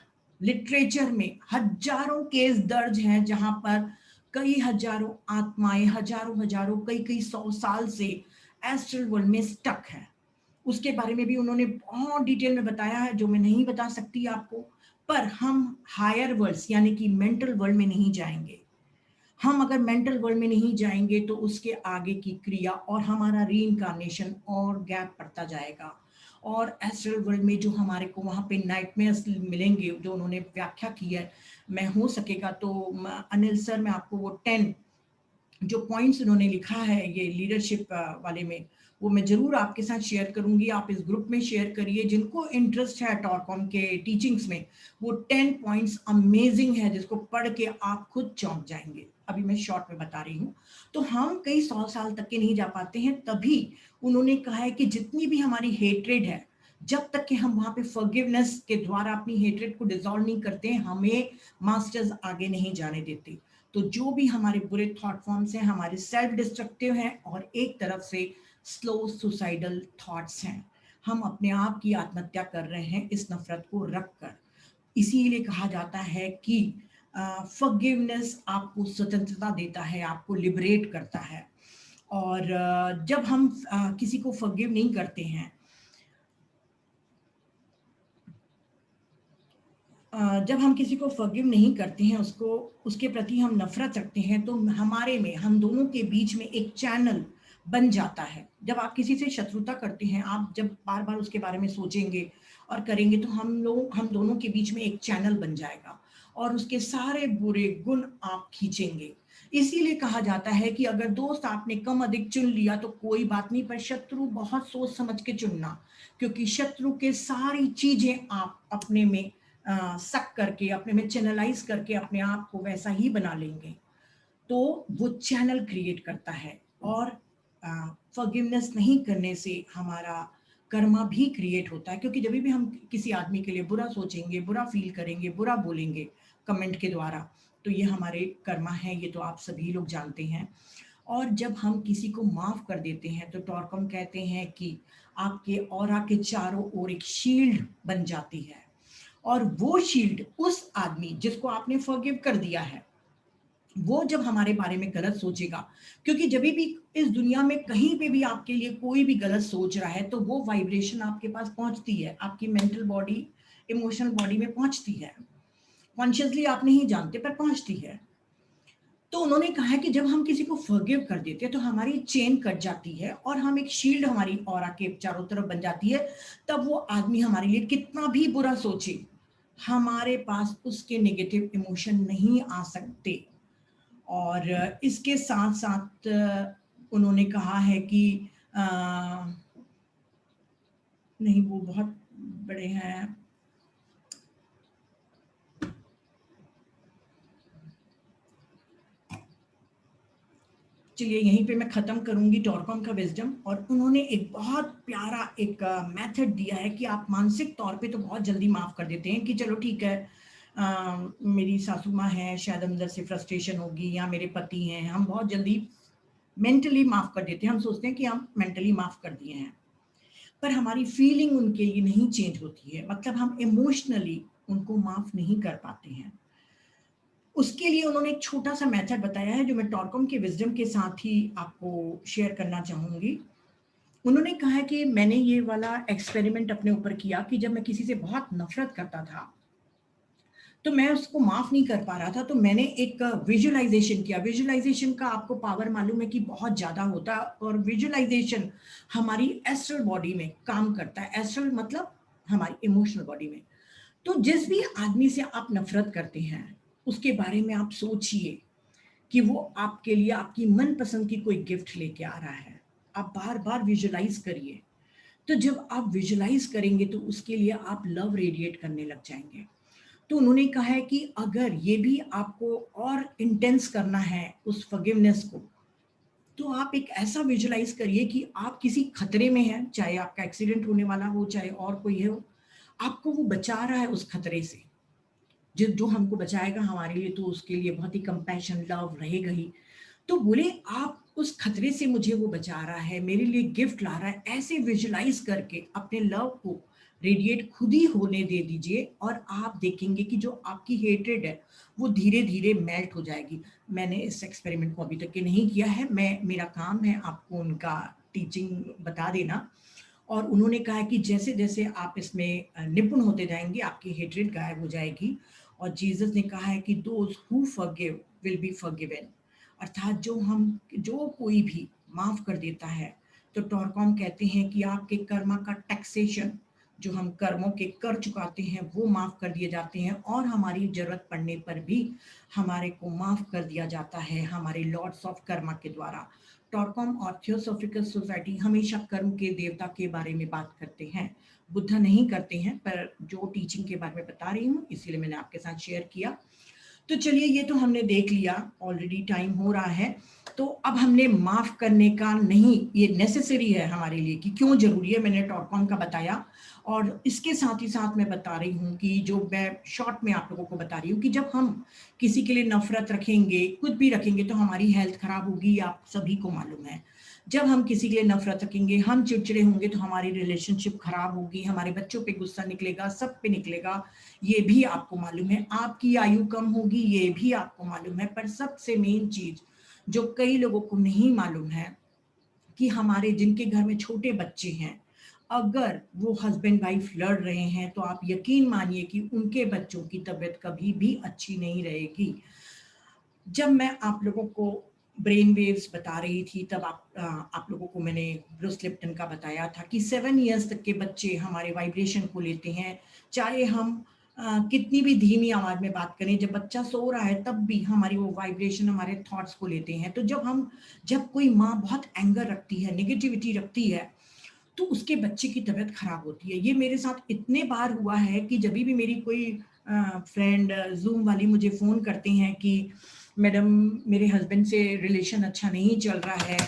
[SPEAKER 2] लिटरेचर में हजारों केस दर्ज हैं जहां पर कई हजारों आत्माएं, हजारों हजारों, कई कई 100 साल से एस्ट्रल वर्ल्ड में स्टक है। उसके बारे में भी उन्होंने बहुत डिटेल में बताया है, जो मैं नहीं बता सकती आपको। पर हम हायर वर्ल्ड्स यानी कि मेंटल वर्ल्ड में नहीं जाएंगे। हम अगर मेंटल वर्ल्ड में नहीं जाएंगे तो उसके आगे की क्रिया और हमारा रीइंकार्नेशन और गैप पड़ता जाएगा। और एस्ट्रल वर्ल्ड में जो हमारे को वहाँ पे नाइटमेयर्स मिलेंगे, जो उन्होंने व्याख्या की है, मैं हो सकेगा तो अनिल सर, मैं आपको वो 10 जो पॉइंट्स उन्होंने लिखा है ये लीडरशिप वाले में, वो मैं जरूर आपके साथ शेयर करूंगी। आप इस ग्रुप में शेयर करिए, जिनको इंटरेस्ट है टॉरकॉम के टीचिंग्स में। वो 10 पॉइंट्स अमेजिंग है, जिसको पढ़ के आप खुद चौंक जाएंगे। अभी मैं शॉर्ट में बता रही हूँ। तो हम कई 100 साल तक के नहीं जा पाते हैं, तभी उन्होंने कहा है कि जितनी भी हमारी हेट्रेड है, जब तक कि हम वहां पे फॉरगिवनेस के द्वारा अपनी हेट्रेड को डिसॉल्व नहीं करते हैं, हमें मास्टर्स आगे नहीं जाने देते। तो जो भी हमारे बुरे थॉट फॉर्म्स हैं, हमारे सेल्फ डिस्ट्रक्टिव हैं, और एक तरफ से स्लो सुसाइडल थॉट्स हैं। हम अपने आप की आत्महत्या कर रहे हैं इस नफरत को रखकर। इसीलिए कहा जाता है कि फॉरगिवनेस आपको स्वतंत्रता देता है, आपको लिबरेट करता है। और जब हम किसी को फॉरगिव नहीं करते हैं, जब हम किसी को फॉरगिव नहीं करते हैं, उसको उसके प्रति हम नफरत रखते हैं, तो हमारे में, हम दोनों के बीच में एक चैनल बन जाता है। जब आप किसी से शत्रुता करते हैं, आप जब बार बार उसके बारे में सोचेंगे और करेंगे, तो हम दोनों के बीच में एक चैनल बन जाएगा और उसके सारे बुरे गुण आप खींचेंगे। इसीलिए कहा जाता है कि अगर दोस्त आपने कम अधिक चुन लिया तो कोई बात नहीं, पर शत्रु बहुत सोच समझ के चुनना, क्योंकि शत्रु के सारी चीजें आप अपने में सक करके, अपने में चैनलाइज करके अपने आप को वैसा ही बना लेंगे। तो वो चैनल क्रिएट करता है। और फॉरगिवनेस नहीं करने से हमारा कर्मा भी क्रिएट होता है, क्योंकि जब भी हम किसी आदमी के लिए बुरा सोचेंगे, बुरा फील करेंगे, बुरा बोलेंगे कमेंट के द्वारा, तो ये हमारे कर्मा है, ये तो आप सभी लोग जानते हैं। और जब हम किसी को माफ कर देते हैं, तो टॉरकम कहते हैं कि आपके ऑरा के चारों ओर एक शील्ड बन जाती है। और वो शील्ड उस आदमी जिसको आपने फॉरगिव कर दिया है, वो जब हमारे बारे में गलत सोचेगा, क्योंकि जब भी इस दुनिया में कहीं पे भी आपके लिए कोई भी गलत सोच रहा है, तो वो वाइब्रेशन आपके पास पहुंचती है, आपकी मेंटल बॉडी, इमोशनल बॉडी में पहुंचती है। कॉन्शियसली आप नहीं जानते, पर पहुंचती है। तो उन्होंने कहा है कि जब हम किसी को फॉरगिव कर देते हैं, तो हमारी चेन कट जाती है और हम एक शील्ड हमारी ऑरा के चारों तरफ बन जाती है। तब वो आदमी हमारे लिए कितना भी बुरा सोचे, हमारे पास उसके नेगेटिव इमोशन नहीं आ सकते। और इसके साथ साथ उन्होंने कहा है कि नहीं, वो बहुत बड़े हैं। चलिए यहीं पे मैं खत्म करूंगी टॉरकॉम का विजडम। और उन्होंने एक बहुत प्यारा एक मेथड दिया है कि आप मानसिक तौर पे तो बहुत जल्दी माफ कर देते हैं कि चलो ठीक है, मेरी सासू माँ है, शायद अंदर से फ्रस्ट्रेशन होगी, या मेरे पति हैं, हम बहुत जल्दी मेंटली माफ कर देते हैं। हम सोचते हैं कि हम मेंटली माफ कर दिए हैं, पर हमारी फीलिंग उनके लिए नहीं चेंज होती है, मतलब हम इमोशनली उनको माफ नहीं कर पाते हैं। उसके लिए उन्होंने एक छोटा सा मेथड बताया है, जो मैं टॉरकॉम के विजडम के साथ ही आपको शेयर करना चाहूंगी। उन्होंने कहा है कि मैंने ये वाला एक्सपेरिमेंट अपने ऊपर किया कि जब मैं किसी से बहुत नफरत करता था, तो मैं उसको माफ नहीं कर पा रहा था, तो मैंने एक विजुअलाइजेशन किया। विजुअलाइजेशन का आपको पावर मालूम है कि बहुत ज्यादा होता है, और विजुअलाइजेशन हमारी एस्ट्रल बॉडी में काम करता है। एस्ट्रल मतलब हमारी इमोशनल बॉडी में। तो जिस भी आदमी से आप नफरत करते हैं, उसके बारे में आप सोचिए कि वो आपके लिए आपकी मनपसंद की कोई गिफ्ट लेके आ रहा है। आप बार बार विजुअलाइज करिए। तो जब आप विजुअलाइज करेंगे, तो उसके लिए आप लव रेडिएट करने लग जाएंगे। तो उन्होंने कहा है कि अगर ये भी आपको और इंटेंस करना है उस फॉरगिवनेस को, तो आप एक ऐसा विजुअलाइज करिए कि आप किसी खतरे में हैं, चाहे आपका एक्सीडेंट होने वाला हो, चाहे और कोई हो, आपको वो बचा रहा है उस खतरे से। जो हमको बचाएगा हमारे लिए, तो उसके लिए बहुत ही कंपैशन, लव रहेगा ही। तो बोले आप उस खतरे से मुझे वो बचा रहा है, मेरे लिए गिफ्ट ला रहा है, ऐसे विजुअलाइज करके अपने लव को रेडिएट खुद ही होने दे दीजिए, और आप देखेंगे कि जो आपकी हेट्रेड है वो धीरे धीरे मेल्ट हो जाएगी। मैंने इस एक्सपेरिमेंट को अभी तक के नहीं किया है, मेरा काम है आपको उनका टीचिंग बता देना। और उन्होंने कहा कि जैसे जैसे आप इसमें निपुण होते जाएंगे आपकी हेट्रेड गायब हो जाएगी। और जीसस ने कहा है कि those who forgive will be forgiven, अर्थात जो कोई भी माफ कर देता है, तो टॉरकॉम कहते हैं कि आपके कर्मा का टैक्सेशन, जो हम कर्मों के कर चुकाते हैं, वो माफ कर दिए जाते हैं और हमारी जरूरत पड़ने पर भी हमारे को माफ कर दिया जाता है हमारे लॉर्ड्स ऑफ कर्मा के द्वारा। टॉरकॉम और थियोसॉफिकल सोसाइटी हमेशा कर्म के देवता के बारे में बात करते हैं, बुद्धा नहीं करते हैं, पर जो टीचिंग के बारे में बता रही हूँ इसीलिए मैंने आपके साथ शेयर किया। तो चलिए, ये तो हमने देख लिया, ऑलरेडी टाइम हो रहा है। तो अब हमने माफ करने का नहीं, ये नेसेसरी है हमारे लिए कि क्यों जरूरी है, मैंने टॉरकॉम का बताया। और इसके साथ ही साथ मैं बता रही हूँ कि जो मैं शॉर्ट में आप लोगों को बता रही हूँ कि जब हम किसी के लिए नफरत रखेंगे, कुछ भी रखेंगे, तो हमारी हेल्थ खराब होगी, आप सभी को मालूम है। जब हम किसी के लिए नफरत रखेंगे, हम चिड़चिड़े होंगे, तो हमारी रिलेशनशिप खराब होगी, हमारे बच्चों पे गुस्सा निकलेगा, सब पे निकलेगा, ये भी आपको मालूम है। आपकी आयु कम होगी, ये भी आपको मालूम है। पर सबसे मेन चीज जो कई लोगों को नहीं मालूम है कि हमारे जिनके घर में छोटे बच्चे हैं, अगर वो हस्बैंड वाइफ लड़ रहे हैं, तो आप यकीन मानिए कि उनके बच्चों की तबीयत कभी भी अच्छी नहीं रहेगी। जब मैं आप लोगों को ब्रेन वेव्स बता रही थी, तब आप लोगों को मैंने ब्रूस लिप्टन का बताया था कि 7 इयर्स तक के बच्चे हमारे वाइब्रेशन को लेते हैं। चाहे हम कितनी भी धीमी आवाज में बात करें, जब बच्चा सो रहा है तब भी हमारी वो वाइब्रेशन हमारे थॉट्स को लेते हैं। तो जब कोई माँ बहुत एंगर रखती है, नेगेटिविटी रखती है, तो उसके बच्चे की तबीयत खराब होती है। ये मेरे साथ इतने बार हुआ है कि जब भी मेरी कोई फ्रेंड जूम वाली मुझे फोन करते हैं कि मैडम मेरे हस्बैंड से रिलेशन अच्छा नहीं चल रहा है,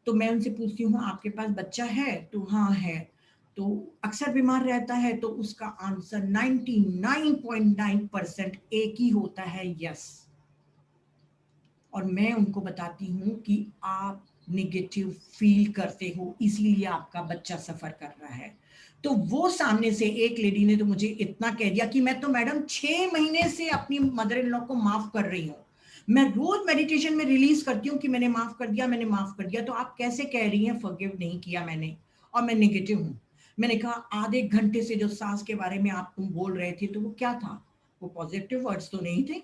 [SPEAKER 2] तो मैं उनसे पूछती हूँ आपके पास बच्चा है? तो हाँ है। तो अक्सर बीमार रहता है? तो उसका आंसर 99.9% एक ही होता है, यस। और मैं उनको बताती हूँ कि आप नेगेटिव फील करते हो, इसीलिए आपका बच्चा सफर कर रहा है। तो वो सामने से एक लेडी ने तो मुझे इतना कह दिया कि मैं तो मैडम 6 महीने से अपनी मदर इन लॉ को माफ कर रही हूँ, मैं रोज मेडिटेशन में रिलीज करती हूँ कि मैंने माफ कर दिया, मैंने माफ कर दिया, तो आप कैसे कह रही हैं फॉरगिव नहीं किया मैंने और मैं नेगेटिव हूँ? मैंने कहा आधे घंटे से जो सास के बारे में आप तुम बोल रहे थे, तो वो क्या था? वो पॉजिटिव वर्ड्स तो नहीं थे।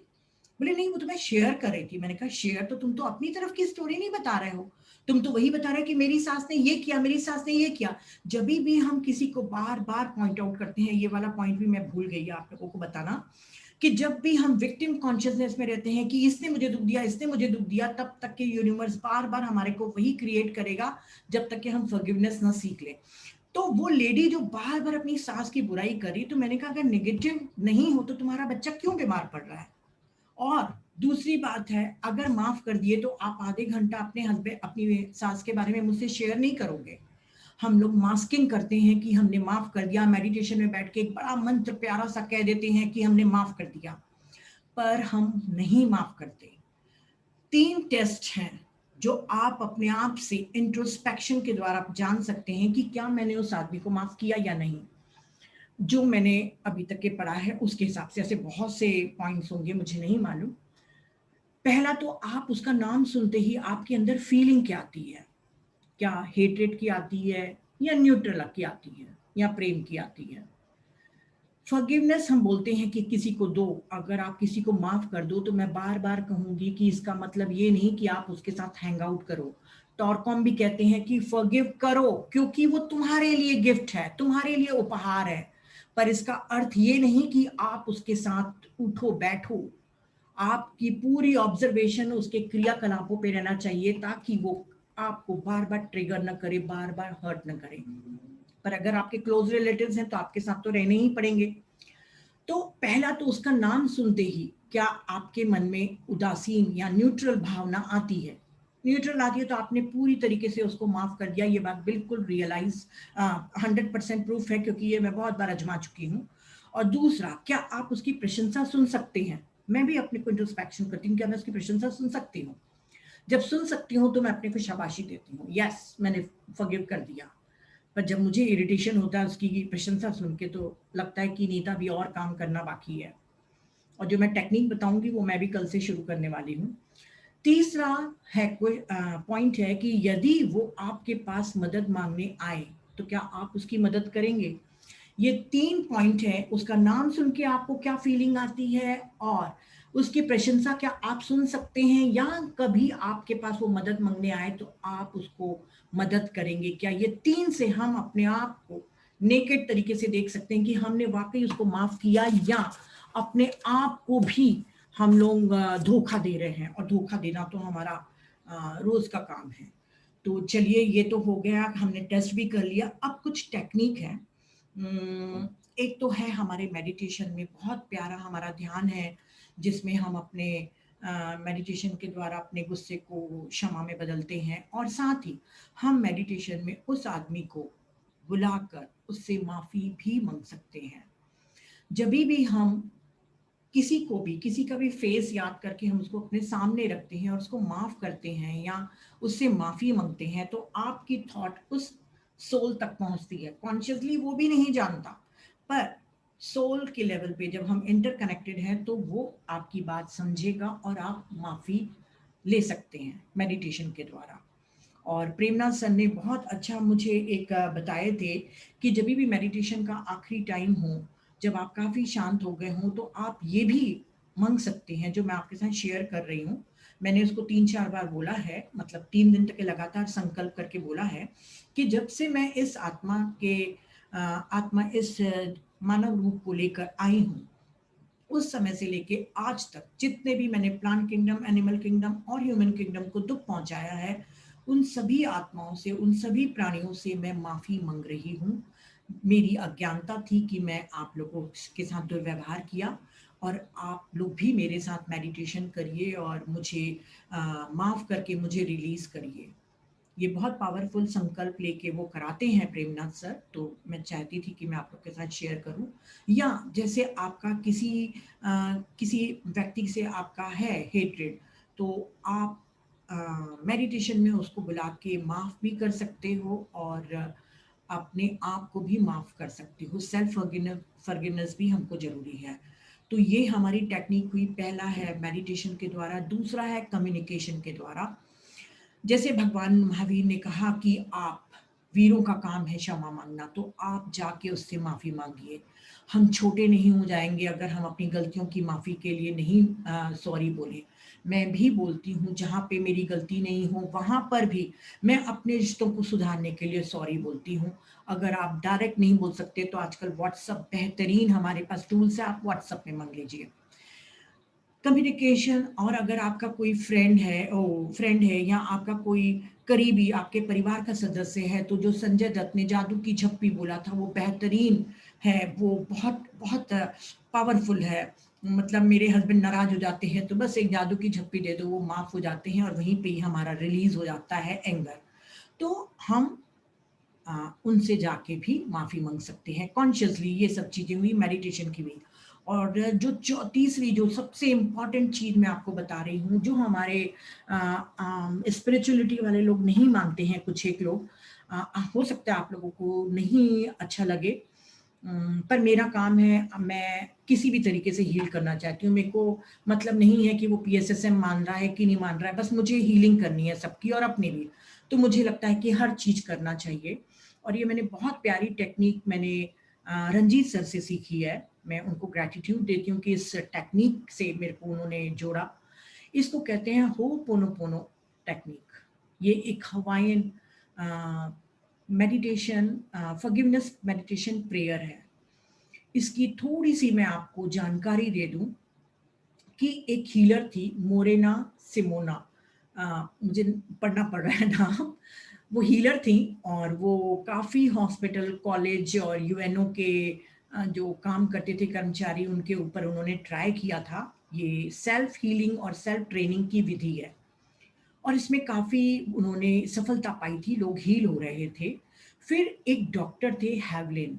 [SPEAKER 2] बोले नहीं, वो तो मैं शेयर कर रही थी। मैंने कहा शेयर तो तुम तो अपनी तरफ की स्टोरी नहीं बता रहे हो, तुम तो वही बता रहे कि मेरी सास ने ये किया, मेरी सास ने ये किया। जब भी हम किसी को बार बार पॉइंट आउट करते हैं, ये वाला पॉइंट भी मैं भूल गई आप लोगों को बताना, कि जब भी हम विक्टिम कॉन्शियसनेस में रहते हैं कि इसने मुझे दुख दिया, इसने मुझे दुख दिया, तब तक के यूनिवर्स बार बार हमारे को वही क्रिएट करेगा जब तक कि हम फॉरगिवनेस ना सीख ले। तो वो लेडी जो बार बार अपनी सास की बुराई करी, तो मैंने कहा अगर नेगेटिव नहीं हो तो तुम्हारा बच्चा क्यों बीमार पड़ रहा है? और दूसरी बात है, अगर माफ कर दिए तो आप आधे घंटा अपने हस्बैंड अपनी सास के बारे में मुझसे शेयर नहीं करोगे। हम लोग मास्किंग करते हैं कि हमने माफ कर दिया, मेडिटेशन में बैठ के एक बड़ा मंत्र प्यारा सा कह देते हैं कि हमने माफ कर दिया, पर हम नहीं माफ करते। 3 टेस्ट हैं जो आप अपने आप से इंट्रोस्पेक्शन के द्वारा जान सकते हैं कि क्या मैंने उस आदमी को माफ किया या नहीं। जो मैंने अभी तक के पढ़ा है उसके हिसाब से, ऐसे बहुत से पॉइंट्स होंगे, मुझे नहीं मालूम। पहला तो आप उसका नाम सुनते ही आपके अंदर फीलिंग क्या आती है? क्या हेट्रेड की आती है, या न्यूट्रल की आती है, या प्रेम की आती है? फॉरगिवनेस हम बोलते हैं कि किसी को दो, अगर आप किसी को माफ कर दो, तो मैं बार बार कहूंगी कि इसका मतलब ये नहीं कि आप उसके साथ हैंग आउट करो। टॉरकॉम भी कहते हैं कि फॉरगिव करो, क्योंकि वो तुम्हारे लिए गिफ्ट है, तुम्हारे लिए उपहार है। पर इसका अर्थ ये नहीं कि आप उसके साथ उठो बैठो। आपकी पूरी ऑब्जर्वेशन उसके क्रियाकलापों पे रहना चाहिए, ताकि वो आपको बार बार ट्रिगर न करे, बार बार हर्ट न करे। पर अगर आपके क्लोज रिलेटिव्स हैं तो आपके साथ तो रहने ही पड़ेंगे। तो पहला तो उसका नाम सुनते ही क्या आपके मन में उदासीन या न्यूट्रल भावना आती है? न्यूट्रल आती है तो आपने पूरी तरीके से उसको माफ कर दिया। ये बात बिल्कुल रियलाइज 100% प्रूफ है, क्योंकि ये मैं बहुत बार आजमा चुकी हूँ। और दूसरा, क्या आप उसकी प्रशंसा सुन सकते हैं? मैं भी अपने को इंट्रोस्पेक्शन करती हूँ, क्या मैं उसकी प्रशंसा सुन सकती हूँ? जब सुन सकती हूँ तो मैं अपने को शाबाशी देती हूँ, यस मैंने फॉरगिव कर दिया। पर जब मुझे इरिटेशन होता है उसकी पप्रशंसा सुन के, तो लगता है कि नीता भी और काम करना बाकी है। और जो मैं टेक्निक बताऊंगी वो मैं भी कल से शुरू करने वाली हूँ। तीसरा है कोई पॉइंट है कि यदि वो आपके पास मदद मांगने आए, तो क्या आप उसकी मदद करेंगे? ये 3 पॉइंट है, उसका नाम सुन के आपको क्या फीलिंग आती है और उसकी प्रशंसा क्या आप सुन सकते हैं, या कभी आपके पास वो मदद मांगने आए तो आप उसको मदद करेंगे क्या? ये 3 से हम अपने आप को नेकेड तरीके से देख सकते हैं कि हमने वाकई उसको माफ किया या अपने आप को भी हम लोग धोखा दे रहे हैं, और धोखा देना तो हमारा रोज का काम है। तो चलिए, ये तो हो गया, हमने टेस्ट भी कर लिया। अब कुछ टेक्निक है। एक तो है हमारे मेडिटेशन में बहुत प्यारा हमारा ध्यान है, जिसमें हम अपने मेडिटेशन के द्वारा अपने गुस्से को क्षमा में बदलते हैं, और साथ ही हम मेडिटेशन में उस आदमी को बुलाकर उससे माफी भी मांग सकते हैं। जब भी हम किसी को भी किसी का भी फेस याद करके हम उसको अपने सामने रखते हैं और उसको माफ करते हैं या उससे माफी मांगते हैं, तो आपकी थॉट उस सोल तक पहुंचती है। कॉन्शियसली वो भी नहीं जानता, पर सोल के लेवल पे जब हम इंटरकनेक्टेड हैं तो वो आपकी बात समझेगा और आप माफी ले सकते हैं मेडिटेशन के द्वारा। और प्रेमनाथ सर ने बहुत अच्छा मुझे एक बताए थे कि जब भी मेडिटेशन का आखिरी टाइम हो, जब आप काफ़ी शांत हो गए हों, तो आप ये भी मांग सकते हैं जो मैं आपके साथ शेयर कर रही हूँ। मैंने उसको 3-4 बार बोला है, मतलब 3 दिन तक के लगातार संकल्प करके बोला है कि जब से मैं इस आत्मा इस मानव रूप को लेकर आई हूँ, उस समय से लेके आज तक जितने भी मैंने प्लांट किंगडम, एनिमल किंगडम और ह्यूमन किंगडम को दुख पहुंचाया है, उन सभी आत्माओं से, उन सभी प्राणियों से मैं माफी मांग रही हूँ। मेरी अज्ञानता थी कि मैं आप लोगों के साथ दुर्व्यवहार किया, और आप लोग भी मेरे साथ मेडिटेशन करिए और मुझे माफ करके मुझे रिलीज करिए। ये बहुत पावरफुल संकल्प लेके वो कराते हैं प्रेमनाथ सर, तो मैं चाहती थी कि मैं आप लोग के साथ शेयर करूं। या जैसे आपका किसी व्यक्ति से आपका है हेट्रेड, तो आप मेडिटेशन में उसको बुला के माफ भी कर सकते हो और अपने आप को भी माफ कर सकते हो। सेल्फ फॉरगिवनेस भी हमको जरूरी है। तो ये हमारी टेक्निक हुई। पहला है मेडिटेशन के द्वारा, दूसरा है कम्युनिकेशन के द्वारा। जैसे भगवान महावीर ने कहा कि आप वीरों का काम है क्षमा मांगना, तो आप जाके उससे माफी मांगिए। हम छोटे नहीं हो जाएंगे अगर हम अपनी गलतियों की माफी के लिए नहीं सॉरी बोले। मैं भी बोलती हूँ, जहाँ पे मेरी गलती नहीं हो वहां पर भी मैं अपने रिश्तों को सुधारने के लिए सॉरी बोलती हूँ। अगर आप डायरेक्ट नहीं बोल सकते तो आजकल व्हाट्सअप बेहतरीन हमारे पास टूल्स है, आप व्हाट्सअप में मांग लीजिए कम्युनिकेशन। और अगर आपका कोई फ्रेंड है या आपका कोई करीबी आपके परिवार का सदस्य है, तो जो संजय दत्त ने जादू की झप्पी बोला था वो बेहतरीन है, वो बहुत बहुत पावरफुल है। मतलब मेरे हस्बैंड नाराज हो जाते हैं तो बस एक जादू की झप्पी दे दो, वो माफ हो जाते हैं और वहीं पे ही हमारा रिलीज हो जाता है एंगर। तो हम उनसे जाके भी माफी मांग सकते हैं कॉन्शियसली। ये सब चीजें हुई मेडिटेशन की भी। और जो तीसरी जो सबसे इम्पॉर्टेंट चीज मैं आपको बता रही हूँ, जो हमारे स्पिरिचुअलिटी वाले लोग नहीं मानते हैं, कुछ एक लोग, हो सकता है आप लोगों को नहीं अच्छा लगे, पर मेरा काम है, मैं किसी भी तरीके से हील करना चाहती हूँ। मेरे को मतलब नहीं है कि वो PSSM मान रहा है कि नहीं मान रहा है, बस मुझे हीलिंग करनी है सबकी और अपनी भी। तो मुझे लगता है कि हर चीज करना चाहिए। और ये मैंने बहुत प्यारी टेक्निक मैंने रंजीत सर से सीखी है। मैं उनको ग्रैटिट्यूड देती हूँ कि इस टेक्निक से मेरे को उन्होंने जोड़ा। इसको कहते हैं होपोनोपोनो टेक्निक। ये एक Hawaiian meditation, forgiveness meditation prayer है। इसकी थोड़ी सी मैं आपको जानकारी दे दूं कि एक हीलर थी मोरेना सिमोना, मुझे पढ़ना पड़ रहा है नाम। वो हीलर थी और वो काफ़ी हॉस्पिटल, कॉलेज और UNO के जो काम करते थे कर्मचारी, उनके ऊपर उन्होंने ट्राई किया था। ये सेल्फ हीलिंग और सेल्फ ट्रेनिंग की विधि है और इसमें काफ़ी उन्होंने सफलता पाई थी, लोग हील हो रहे थे। फिर एक डॉक्टर थे हैवलिन,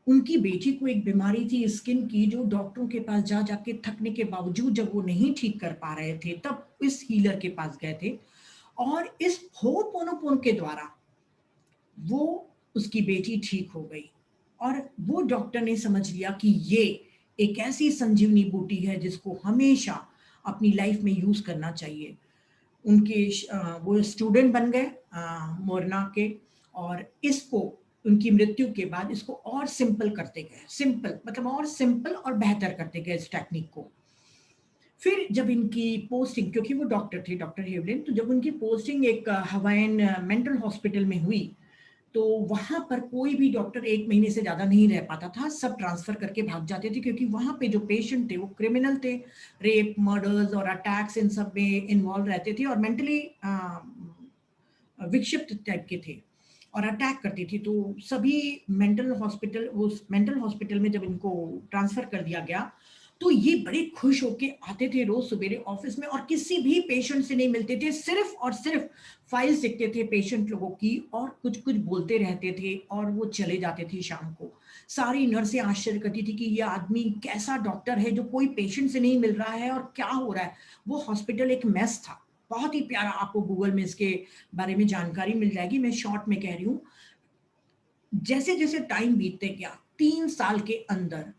[SPEAKER 2] उनकी बेटी को एक बीमारी थी स्किन की, जो डॉक्टरों के पास जा जाके थकने के बावजूद जब वो नहीं ठीक कर पा रहे थे, तब इस हीलर के पास गए थे और इस होपोनोपोन के द्वारा वो उसकी बेटी ठीक हो गई। और वो डॉक्टर ने समझ लिया कि ये एक ऐसी संजीवनी बूटी है जिसको हमेशा अपनी लाइफ में यूज करना चाहिए। उनके वो स्टूडेंट बन गए मोरना के, और इसको उनकी मृत्यु के बाद इसको और सिंपल करते गए, सिंपल मतलब और सिंपल और बेहतर करते गए इस टेक्निक को। फिर जब इनकी पोस्टिंग, क्योंकि वो डॉक्टर थे, डॉक्टर हेवलिन, तो जब उनकी पोस्टिंग एक हवाईन मेंटल हॉस्पिटल में हुई, तो वहां पर कोई भी डॉक्टर 1 महीने से ज्यादा नहीं रह पाता था, सब ट्रांसफर करके भाग जाते थे, क्योंकि वहां पे जो पेशेंट थे वो क्रिमिनल थे, रेप, मर्डर्स और अटैक्स इन सब में इन्वॉल्व रहते थे और मेंटली विक्षिप्त टाइप के थे और अटैक करती थी। तो सभी मेंटल हॉस्पिटल, उस मेंटल हॉस्पिटल में जब इनको ट्रांसफर कर दिया गया, तो ये बड़े खुश होके आते थे रोज सवेरे ऑफिस में और किसी भी पेशेंट से नहीं मिलते थे, सिर्फ और सिर्फ फाइल्स देखते थे पेशेंट लोगों की और कुछ कुछ बोलते रहते थे और वो चले जाते थे शाम को। सारी नर्सें आश्चर्य करती थी कि ये आदमी कैसा डॉक्टर है जो कोई पेशेंट से नहीं मिल रहा है और क्या हो रहा है। वो हॉस्पिटल एक मेस था, बहुत ही प्यारा, आपको गूगल में इसके बारे में जानकारी मिल जाएगी, मैं शॉर्ट में कह रही हूँ। जैसे जैसे टाइम बीतते गया, 3 साल के अंदर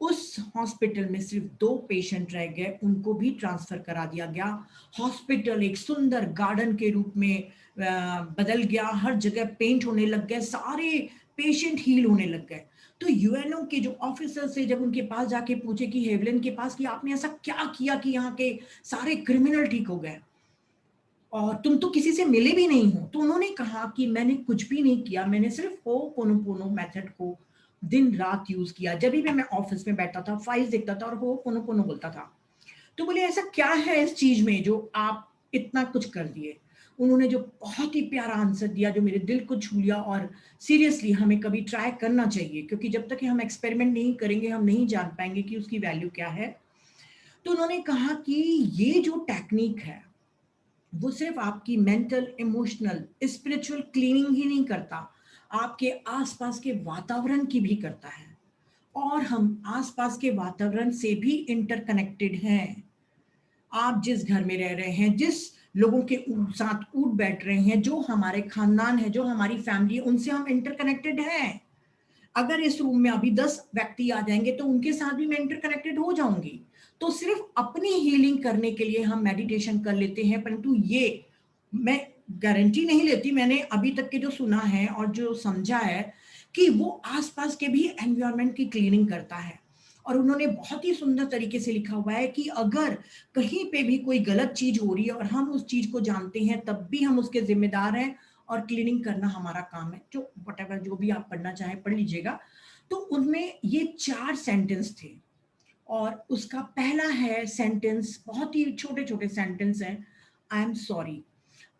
[SPEAKER 2] उस हॉस्पिटल में सिर्फ 2 पेशेंट रह गए, उनको भी ट्रांसफर करा दिया गया। हॉस्पिटल एक सुंदर गार्डन के रूप में बदल गया, हर जगह पेंट होने लग गए, सारे पेशेंट हील होने लग गए। तो यूएनओ के जो ऑफिसर से जब उनके पास जाके पूछे कि हेवलिन के पास कि आपने ऐसा क्या किया कि यहाँ के सारे क्रिमिनल ठीक हो गए और तुम तो किसी से मिले भी नहीं हो, तो उन्होंने कहा कि मैंने कुछ भी नहीं किया, मैंने सिर्फ होपोनोपोनो मेथड को दिन रात यूज किया। जब भी मैं ऑफिस में बैठता था, फाइल्स देखता था और होपोनोपोनो बोलता था। तो बोले ऐसा क्या है इस चीज में जो आप इतना कुछ कर दिए। उन्होंने जो बहुत ही प्यारा आंसर दिया जो मेरे दिल को छू लिया, और सीरियसली हमें कभी ट्राई करना चाहिए, क्योंकि जब तक कि हम एक्सपेरिमेंट नहीं करेंगे हम नहीं जान पाएंगे कि उसकी वैल्यू क्या है। तो उन्होंने कहा कि ये जो टेक्निक है वो सिर्फ आपकी मेंटल, इमोशनल, स्पिरिचुअल क्लीनिंग ही नहीं करता, आपके आसपास के वातावरण की भी करता है। और हम आसपास के वातावरण से भी इंटरकनेक्टेड हैं। आप जिस घर में रह रहे हैं, जिस लोगों के साथ उठ बैठ रहे हैं, जो हमारे खानदान है, जो हमारी फैमिली है, उनसे हम इंटरकनेक्टेड हैं। अगर इस रूम में अभी 10 व्यक्ति आ जाएंगे तो उनके साथ भी मैं इंटरकनेक्टेड हो जाऊंगी। तो सिर्फ अपनी हीलिंग करने के लिए हम मेडिटेशन कर लेते हैं, परंतु ये मैं गारंटी नहीं लेती, मैंने अभी तक के जो सुना है और जो समझा है कि वो आसपास के भी एनवायरनमेंट की क्लीनिंग करता है। और उन्होंने बहुत ही सुंदर तरीके से लिखा हुआ है कि अगर कहीं पे भी कोई गलत चीज हो रही है और हम उस चीज को जानते हैं तब भी हम उसके जिम्मेदार हैं और क्लीनिंग करना हमारा काम है। जो वटेवर जो भी आप पढ़ना चाहें पढ़ लीजिएगा। तो उनमें ये 4 सेंटेंस थे और उसका पहला है सेंटेंस, बहुत ही छोटे छोटे सेंटेंस हैं, I am sorry.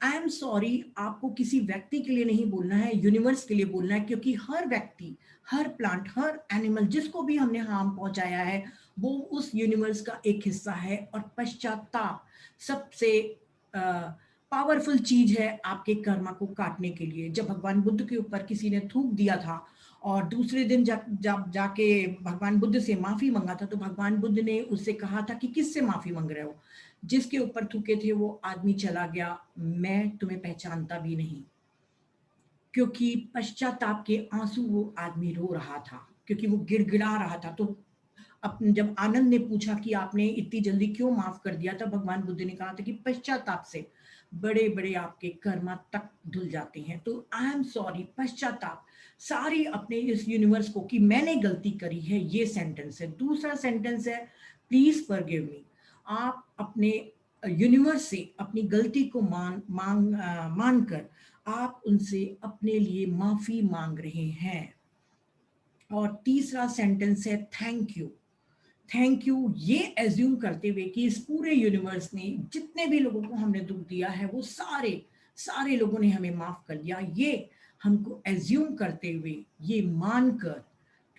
[SPEAKER 2] I am sorry आपको किसी व्यक्ति के लिए नहीं बोलना है, यूनिवर्स के लिए बोलना है, क्योंकि हर व्यक्ति, हर प्लांट, हर एनिमल जिसको भी हमने हार्म पहुंचाया है वो उस यूनिवर्स का एक हिस्सा है। और पश्चाताप सबसे पावरफुल चीज है आपके कर्मा को काटने के लिए। जब भगवान बुद्ध के ऊपर किसी ने थूक दिया था और दूसरे दिन जब जाके भगवान बुद्ध से माफी मांगा था, तो भगवान बुद्ध ने उससे कहा था कि किससे माफी मांग रहे हो। जिसके ऊपर थूके थे वो आदमी चला गया, मैं तुम्हें पहचानता भी नहीं। क्योंकि पश्चाताप के आंसू वो आदमी रो रहा था, क्योंकि वो गिड़गिड़ा रहा था। तो अपने जब आनंद ने पूछा कि आपने इतनी जल्दी क्यों माफ कर दिया था, भगवान बुद्ध ने कहा था कि पश्चाताप से बड़े बड़े आपके कर्म तक धुल जाते हैं। तो आई एम सॉरी, पश्चाताप सारी अपने इस यूनिवर्स को कि मैंने गलती करी है, ये सेंटेंस है। दूसरा सेंटेंस है प्लीज फॉरगिव मी। आप अपने यूनिवर्स से अपनी गलती को मान कर आप उनसे अपने लिए माफी मांग रहे हैं। और तीसरा सेंटेंस है थैंक यू। थैंक यू ये एज्यूम करते हुए कि इस पूरे यूनिवर्स ने जितने भी लोगों को हमने दुख दिया है वो सारे सारे लोगों ने हमें माफ कर दिया, ये हमको एज्यूम करते हुए, ये मानकर,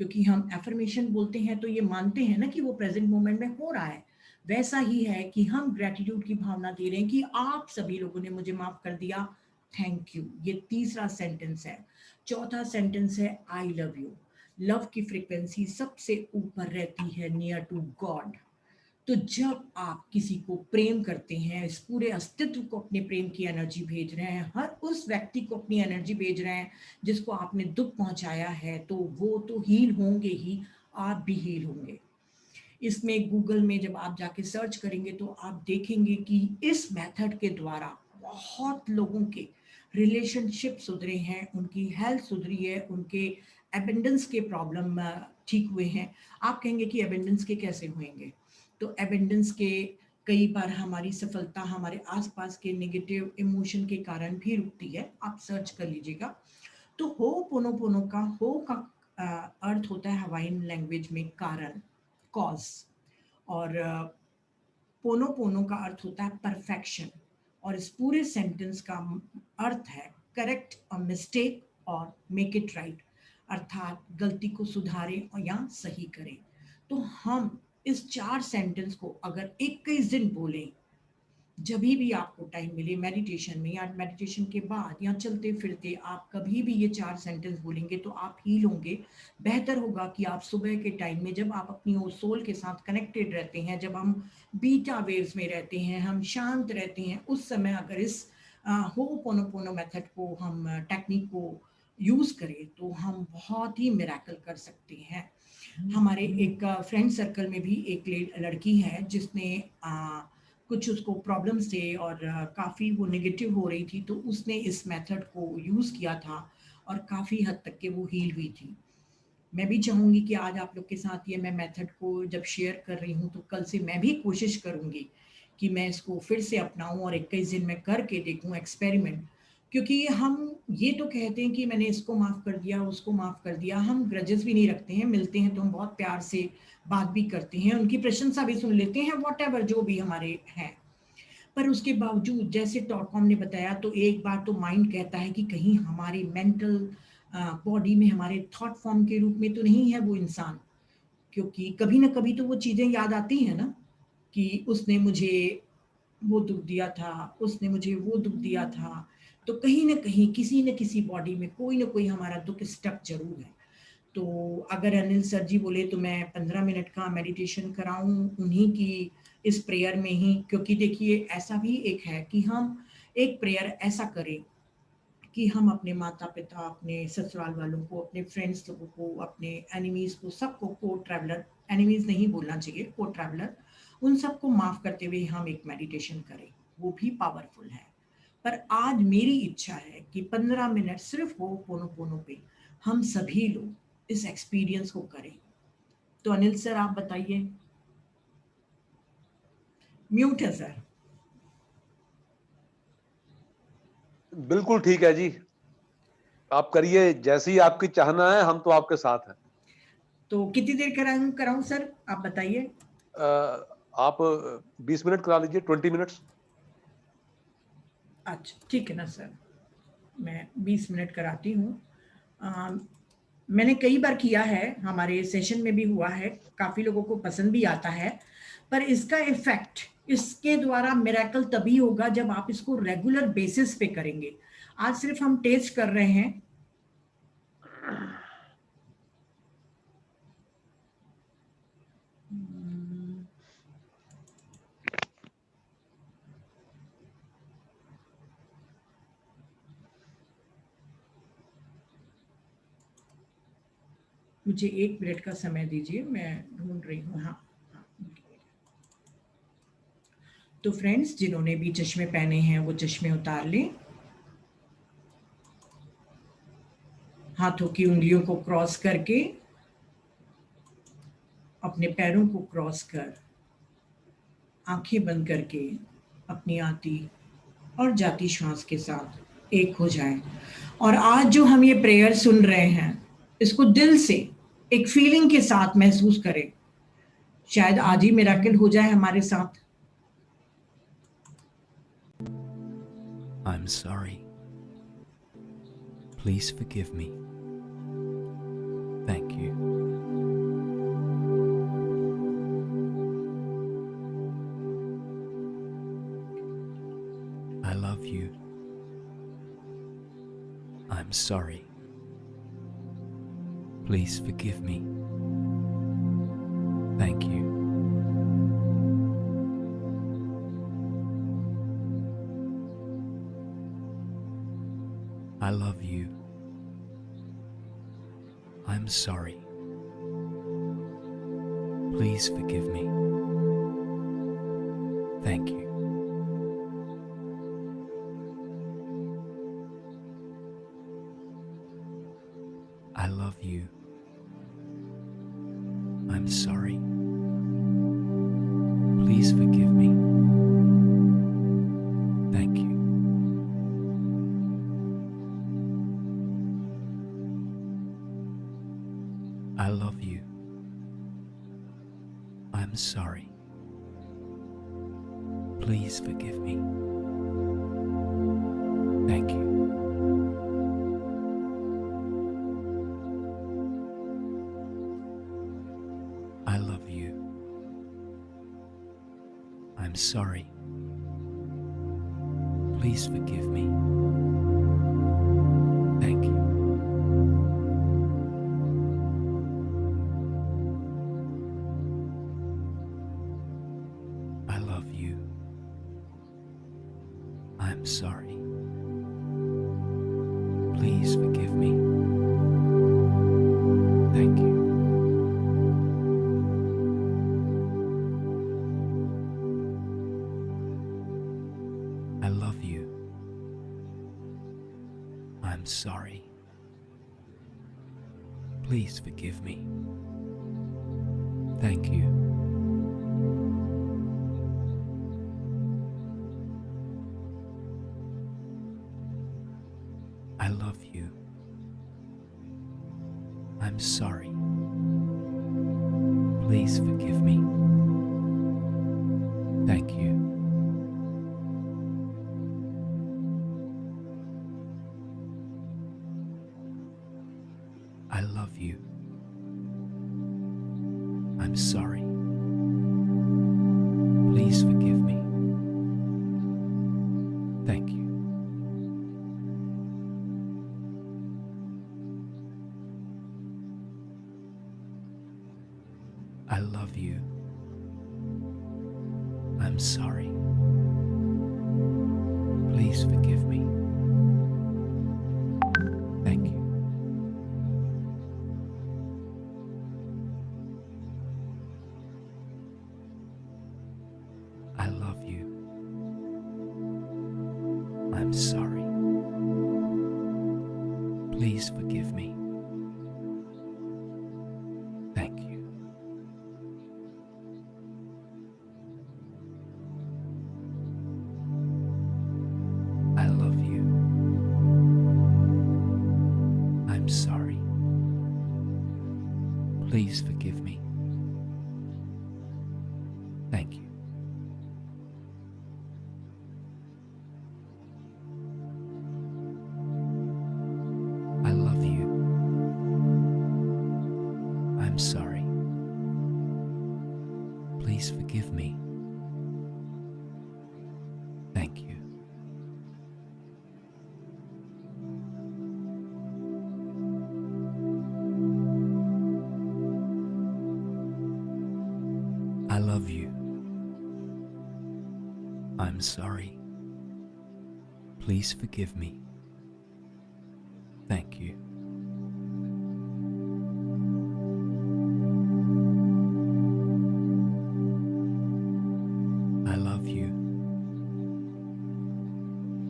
[SPEAKER 2] क्योंकि हम एफर्मेशन बोलते हैं तो ये मानते हैं ना कि वो प्रेजेंट मोमेंट में हो रहा है। वैसा ही है कि हम ग्रेटिट्यूड की भावना दे रहे हैं कि आप सभी लोगों ने मुझे माफ कर दिया, थैंक यू। ये तीसरा सेंटेंस है। चौथा सेंटेंस है आई लव यू। लव की फ्रीक्वेंसी सबसे ऊपर रहती है, नियर टू गॉड। तो जब आप किसी को प्रेम करते हैं, इस पूरे अस्तित्व को अपने प्रेम की एनर्जी भेज रहे हैं, हर उस व्यक्ति को अपनी एनर्जी भेज रहे हैं जिसको आपने दुख पहुंचाया है, तो वो तो हील होंगे ही, आप भी हील होंगे। इसमें गूगल में जब आप जाके सर्च करेंगे तो आप देखेंगे कि इस मेथड के द्वारा बहुत लोगों के रिलेशनशिप सुधरे हैं, उनकी हेल्थ सुधरी है, उनके एबेंडेंस के प्रॉब्लम ठीक हुए हैं। आप कहेंगे कि एबेंडेंस के कैसे होंगे? तो एबेंडेंस के कई बार हमारी सफलता हमारे आसपास के नेगेटिव इमोशन के कारण भी रुकती है। आप सर्च कर लीजिएगा। तो होपोनोपोनो का हो का अर्थ होता है हवाइन लैंग्वेज में कारण, कॉज, और पोनो का अर्थ होता है परफेक्शन, और इस पूरे सेंटेंस का अर्थ है करेक्ट अ मिस्टेक और मेक इट राइट, अर्थात गलती को सुधारें और या सही करें। तो हम इस 4 सेंटेंस को अगर 21 दिन बोलें, जब भी आपको टाइम मिले मेडिटेशन में या मेडिटेशन के बाद या चलते फिरते, आप कभी भी ये 4 सेंटेंस बोलेंगे तो आप हील होंगे। बेहतर होगा कि आप सुबह के टाइम में, जब आप अपनी सोल के साथ कनेक्टेड रहते हैं, जब हम बीटा वेव्स में रहते हैं, हम शांत रहते हैं, उस समय अगर इस होपोनोपोनो मेथड को, हम टेक्निक को यूज करें तो हम बहुत ही मिरेकल कर सकते हैं। हमारे एक फ्रेंड सर्कल में भी एक लड़की है जिसने कुछ उसको प्रॉब्लम्स थे और काफ़ी वो नेगेटिव हो रही थी, तो उसने इस मेथड को यूज़ किया था और काफ़ी हद तक के वो हील हुई थी। मैं भी चाहूँगी कि आज आप लोग के साथ ये मैं मेथड को जब शेयर कर रही हूँ तो कल से मैं भी कोशिश करूँगी कि मैं इसको फिर से अपनाऊँ और 21 दिन में करके देखूँ एक्सपेरिमेंट। क्योंकि हम ये तो कहते हैं कि मैंने इसको माफ़ कर दिया, उसको माफ़ कर दिया, हम ग्रजेस भी नहीं रखते हैं, मिलते हैं तो हम बहुत प्यार से बात भी करते हैं, उनकी प्रशंसा भी सुन लेते हैं, व्हाटएवर जो भी हमारे हैं। पर उसके बावजूद जैसे टॉटकॉम ने बताया, तो एक बार तो माइंड कहता है कि कहीं हमारे मेंटल बॉडी में, हमारे थॉट फॉर्म के रूप में तो नहीं है वो इंसान, क्योंकि कभी ना कभी तो वो चीज़ें याद आती हैं ना, कि उसने मुझे वो दुख दिया था, उसने मुझे वो दुख दिया था। तो कहीं ना कहीं किसी न किसी बॉडी में कोई ना कोई हमारा दुख स्टक जरूर है। तो अगर अनिल सर जी बोले तो मैं 15 मिनट का मेडिटेशन कराऊं उन्हीं की इस प्रेयर में ही, क्योंकि देखिए ऐसा भी एक है कि हम एक प्रेयर ऐसा करें कि हम अपने माता पिता, अपने ससुराल वालों को, अपने फ्रेंड्स लोगों को, अपने एनिमीज को, सबको, को ट्रैवलर, एनिमीज नहीं बोलना चाहिए, को ट्रैवलर, उन सबको माफ करते हुए हम एक मेडिटेशन करें, वो भी पावरफुल है। पर आज मेरी इच्छा है कि 15 मिनट सिर्फ हो पोनो पोनो पे हम सभी लोग इस एक्सपीरियंस को करें। तो अनिल सर आप बताइए। म्यूट है सर।
[SPEAKER 1] बिल्कुल ठीक है जी, आप करिए जैसी ही आपकी चाहना है, हम तो आपके साथ हैं।
[SPEAKER 2] तो कितनी देर कराऊं कराऊं सर, आप बताइए।
[SPEAKER 1] आप 20 मिनट करा लीजिए, 20 मिनट्स।
[SPEAKER 2] अच्छा ठीक है ना सर, मैं 20 मिनट कराती हूँ। मैंने कई बार किया है, हमारे सेशन में भी हुआ है, काफ़ी लोगों को पसंद भी आता है। पर इसका इफेक्ट, इसके द्वारा मिरेकल तभी होगा जब आप इसको रेगुलर बेसिस पे करेंगे। आज सिर्फ हम टेस्ट कर रहे हैं। मुझे 1 मिनट का समय दीजिए, मैं ढूंढ रही हूँ। हाँ हाँ। तो फ्रेंड्स, जिन्होंने भी चश्मे पहने हैं वो चश्मे उतार लें। हाथों की उंगलियों को क्रॉस करके, अपने पैरों को क्रॉस कर, आंखें बंद करके अपनी आती और जाती श्वास के साथ एक हो जाएं। और आज जो हम ये प्रेयर सुन रहे हैं, इसको दिल से एक फीलिंग के साथ महसूस करें। शायद आज ही मिरेकल हो जाए हमारे साथ।
[SPEAKER 3] I'm sorry. Please forgive me. Thank you. I love you. I'm sorry. Please forgive me. Thank you. I love you. I'm sorry. Please forgive me. Thank you. I'm sorry. Please forgive me. Thank you. I love you. I'm sorry. Please forgive me. Thank you. I love you. I'm sorry. Please forgive me. Thank you. I love you. I'm sorry. Please forgive me. Thank you. I love you. I'm sorry. Please forgive me. Thank you. I love you. I'm sorry. Please forgive me. Thank you. I love you. I'm sorry. Please forgive me. Thank you. I love you. I'm sorry. Please forgive me. Thank you. I love you. I'm sorry. Please forgive me. Thank you. I love you. I'm sorry. Please forgive me. Thank you. I love you. I'm sorry. Please forgive me. Thank you. I love you.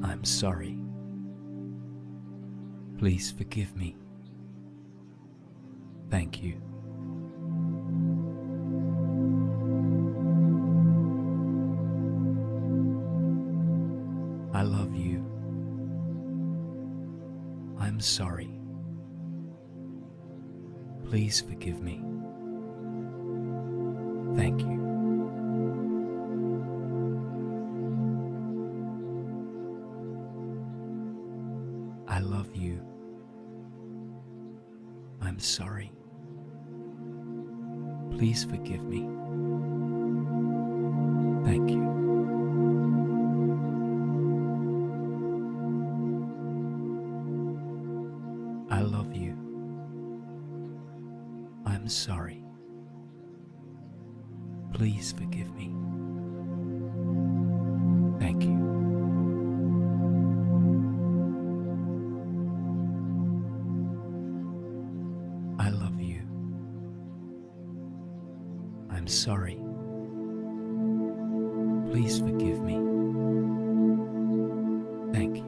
[SPEAKER 3] I'm sorry. Please forgive me. Thank you. I love you. I'm sorry. Please forgive me. Thank you. I love you. I'm sorry. Please forgive me. Thank you. I love you. I'm sorry. Please forgive me. Thank you. I love you. I'm sorry. Please forgive me. Thank you.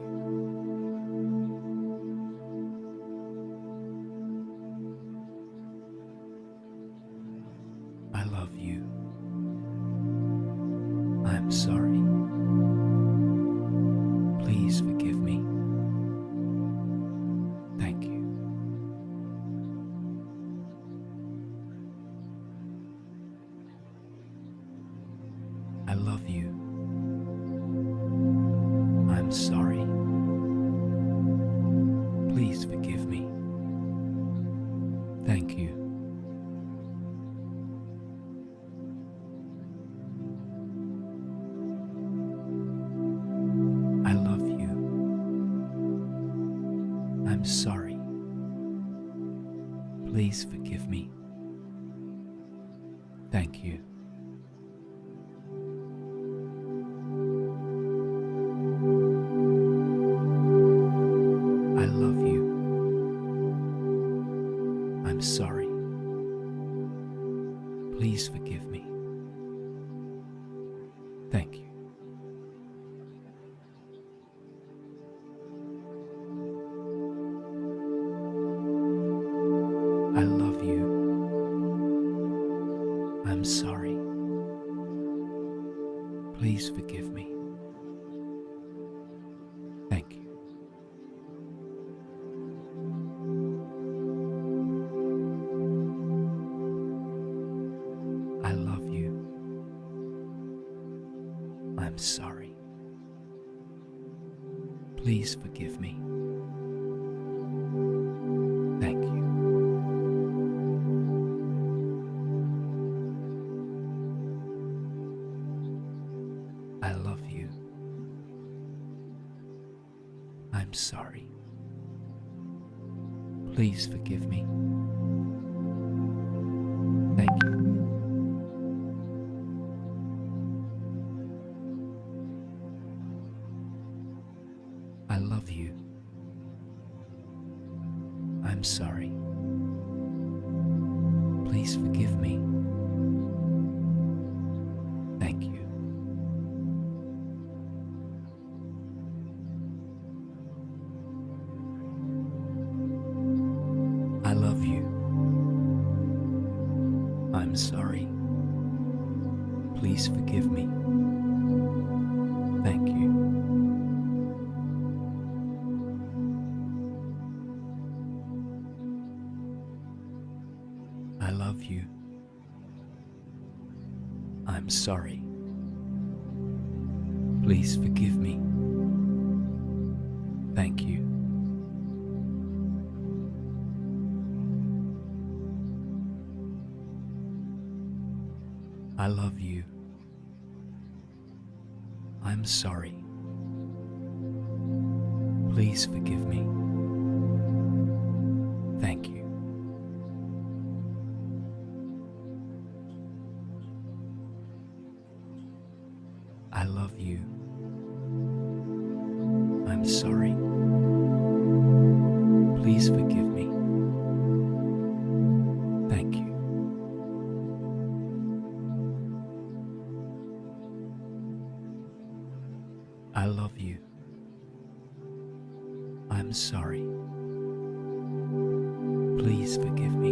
[SPEAKER 3] I love you. I'm sorry. Please forgive me. Thank you. love you. I'm sorry. Please forgive me. Thank you. I love you. I'm sorry. Please forgive me. Thank you. I love you. I'm sorry. Please forgive me. Thank you. I love you. I'm sorry. Please forgive me. Thank you. I love you. I'm sorry. Please forgive me. Thank you. I love you. I'm sorry. Please forgive me. Thank you. I love you. I'm sorry. Please forgive me. Thank you. I love you. I'm sorry. Please forgive me. Thank you. I love you. I'm sorry. Please forgive me. Thank you. I love you. I'm sorry. Please forgive me. Thank you. I love you. I'm sorry. Please forgive me. Thank you. I love you. I'm sorry. Please forgive me.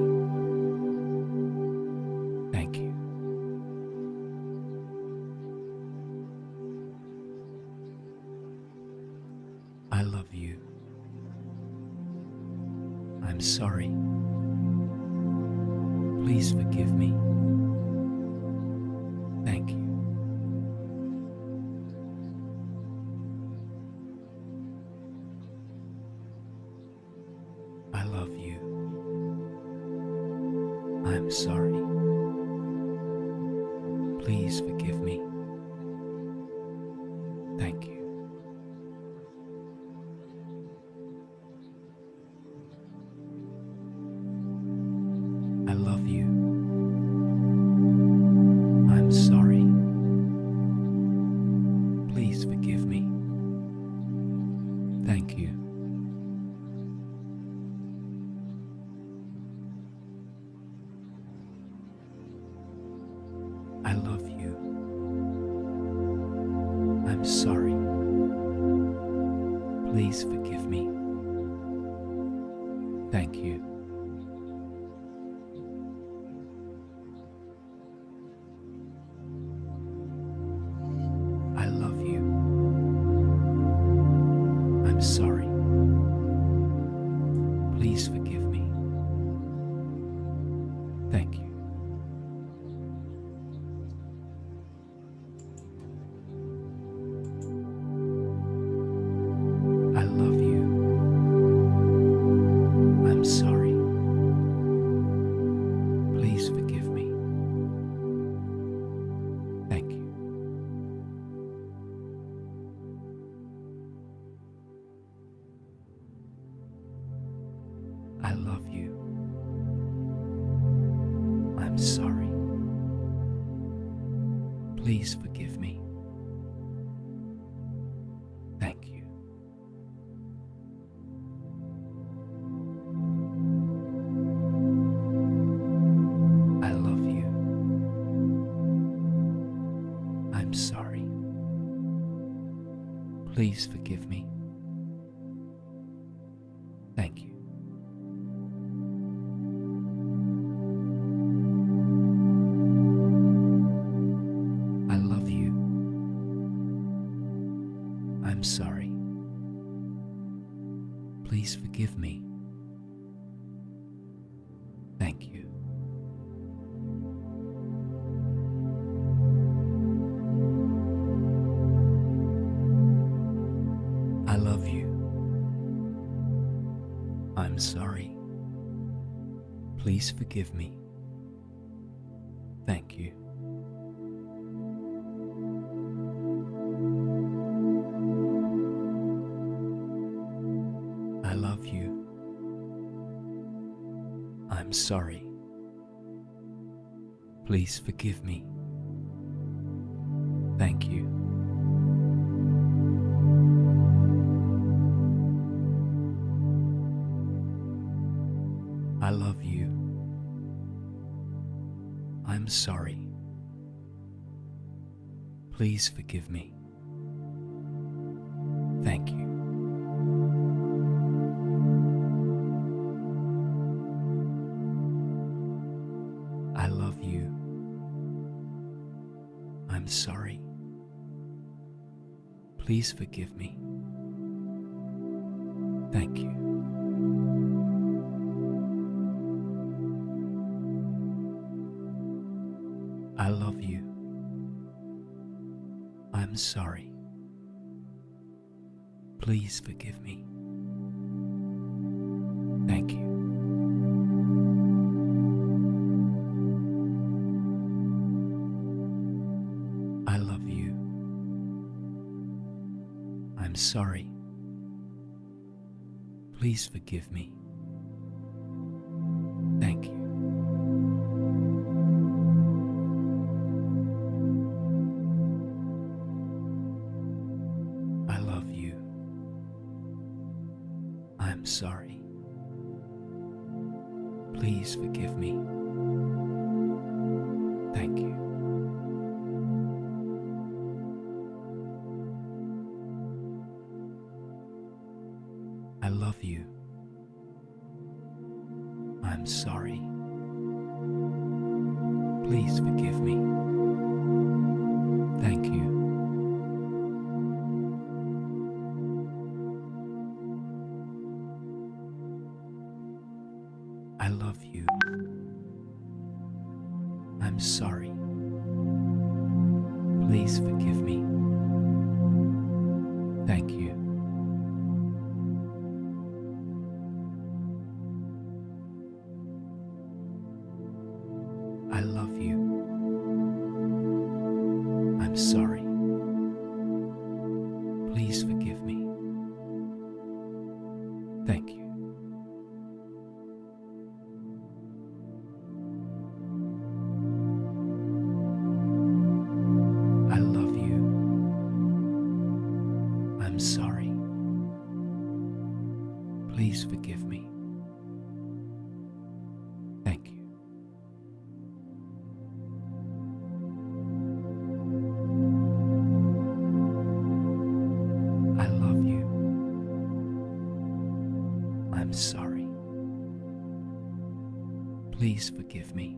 [SPEAKER 3] Thank you. I love you. I'm sorry. Please forgive me. Thank you. I love you. I'm sorry. Please forgive me. Thank you. I love you. I'm sorry. Please forgive me. Thank you. I love you. I'm sorry. Please forgive me. Thank you. I love you. I'm sorry. Please forgive me. Thank you. Please forgive me. Thank you. I love you. I'm sorry. Please forgive me. Thank you. I love you. I'm sorry. Please forgive me. Thank you. I love you. I'm sorry. Please forgive me. Thank you. I love you. I'm sorry. Please forgive me. Thank you. I love you. I'm sorry. Please forgive me. Thank you. I love you. I'm sorry. Please forgive me. Thank you. I love you. I'm sorry. Please forgive me. Thank you. I love you. I'm sorry. Please forgive me. Thank you. I love you. I'm sorry. Please forgive me. Thank you. I love you. I'm sorry. Please forgive me. Thank you. I love you. I'm sorry. Please forgive me. Thank you. I love you. I'm sorry. Please forgive me. Thank you. I love you. I'm sorry. Please forgive me.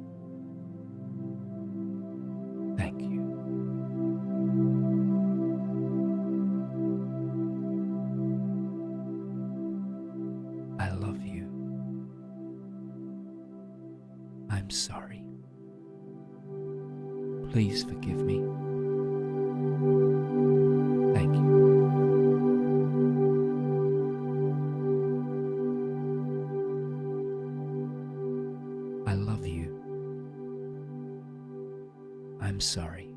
[SPEAKER 3] Thank you. I love you. I'm sorry. Please forgive me. Thank you. I love you. I'm sorry.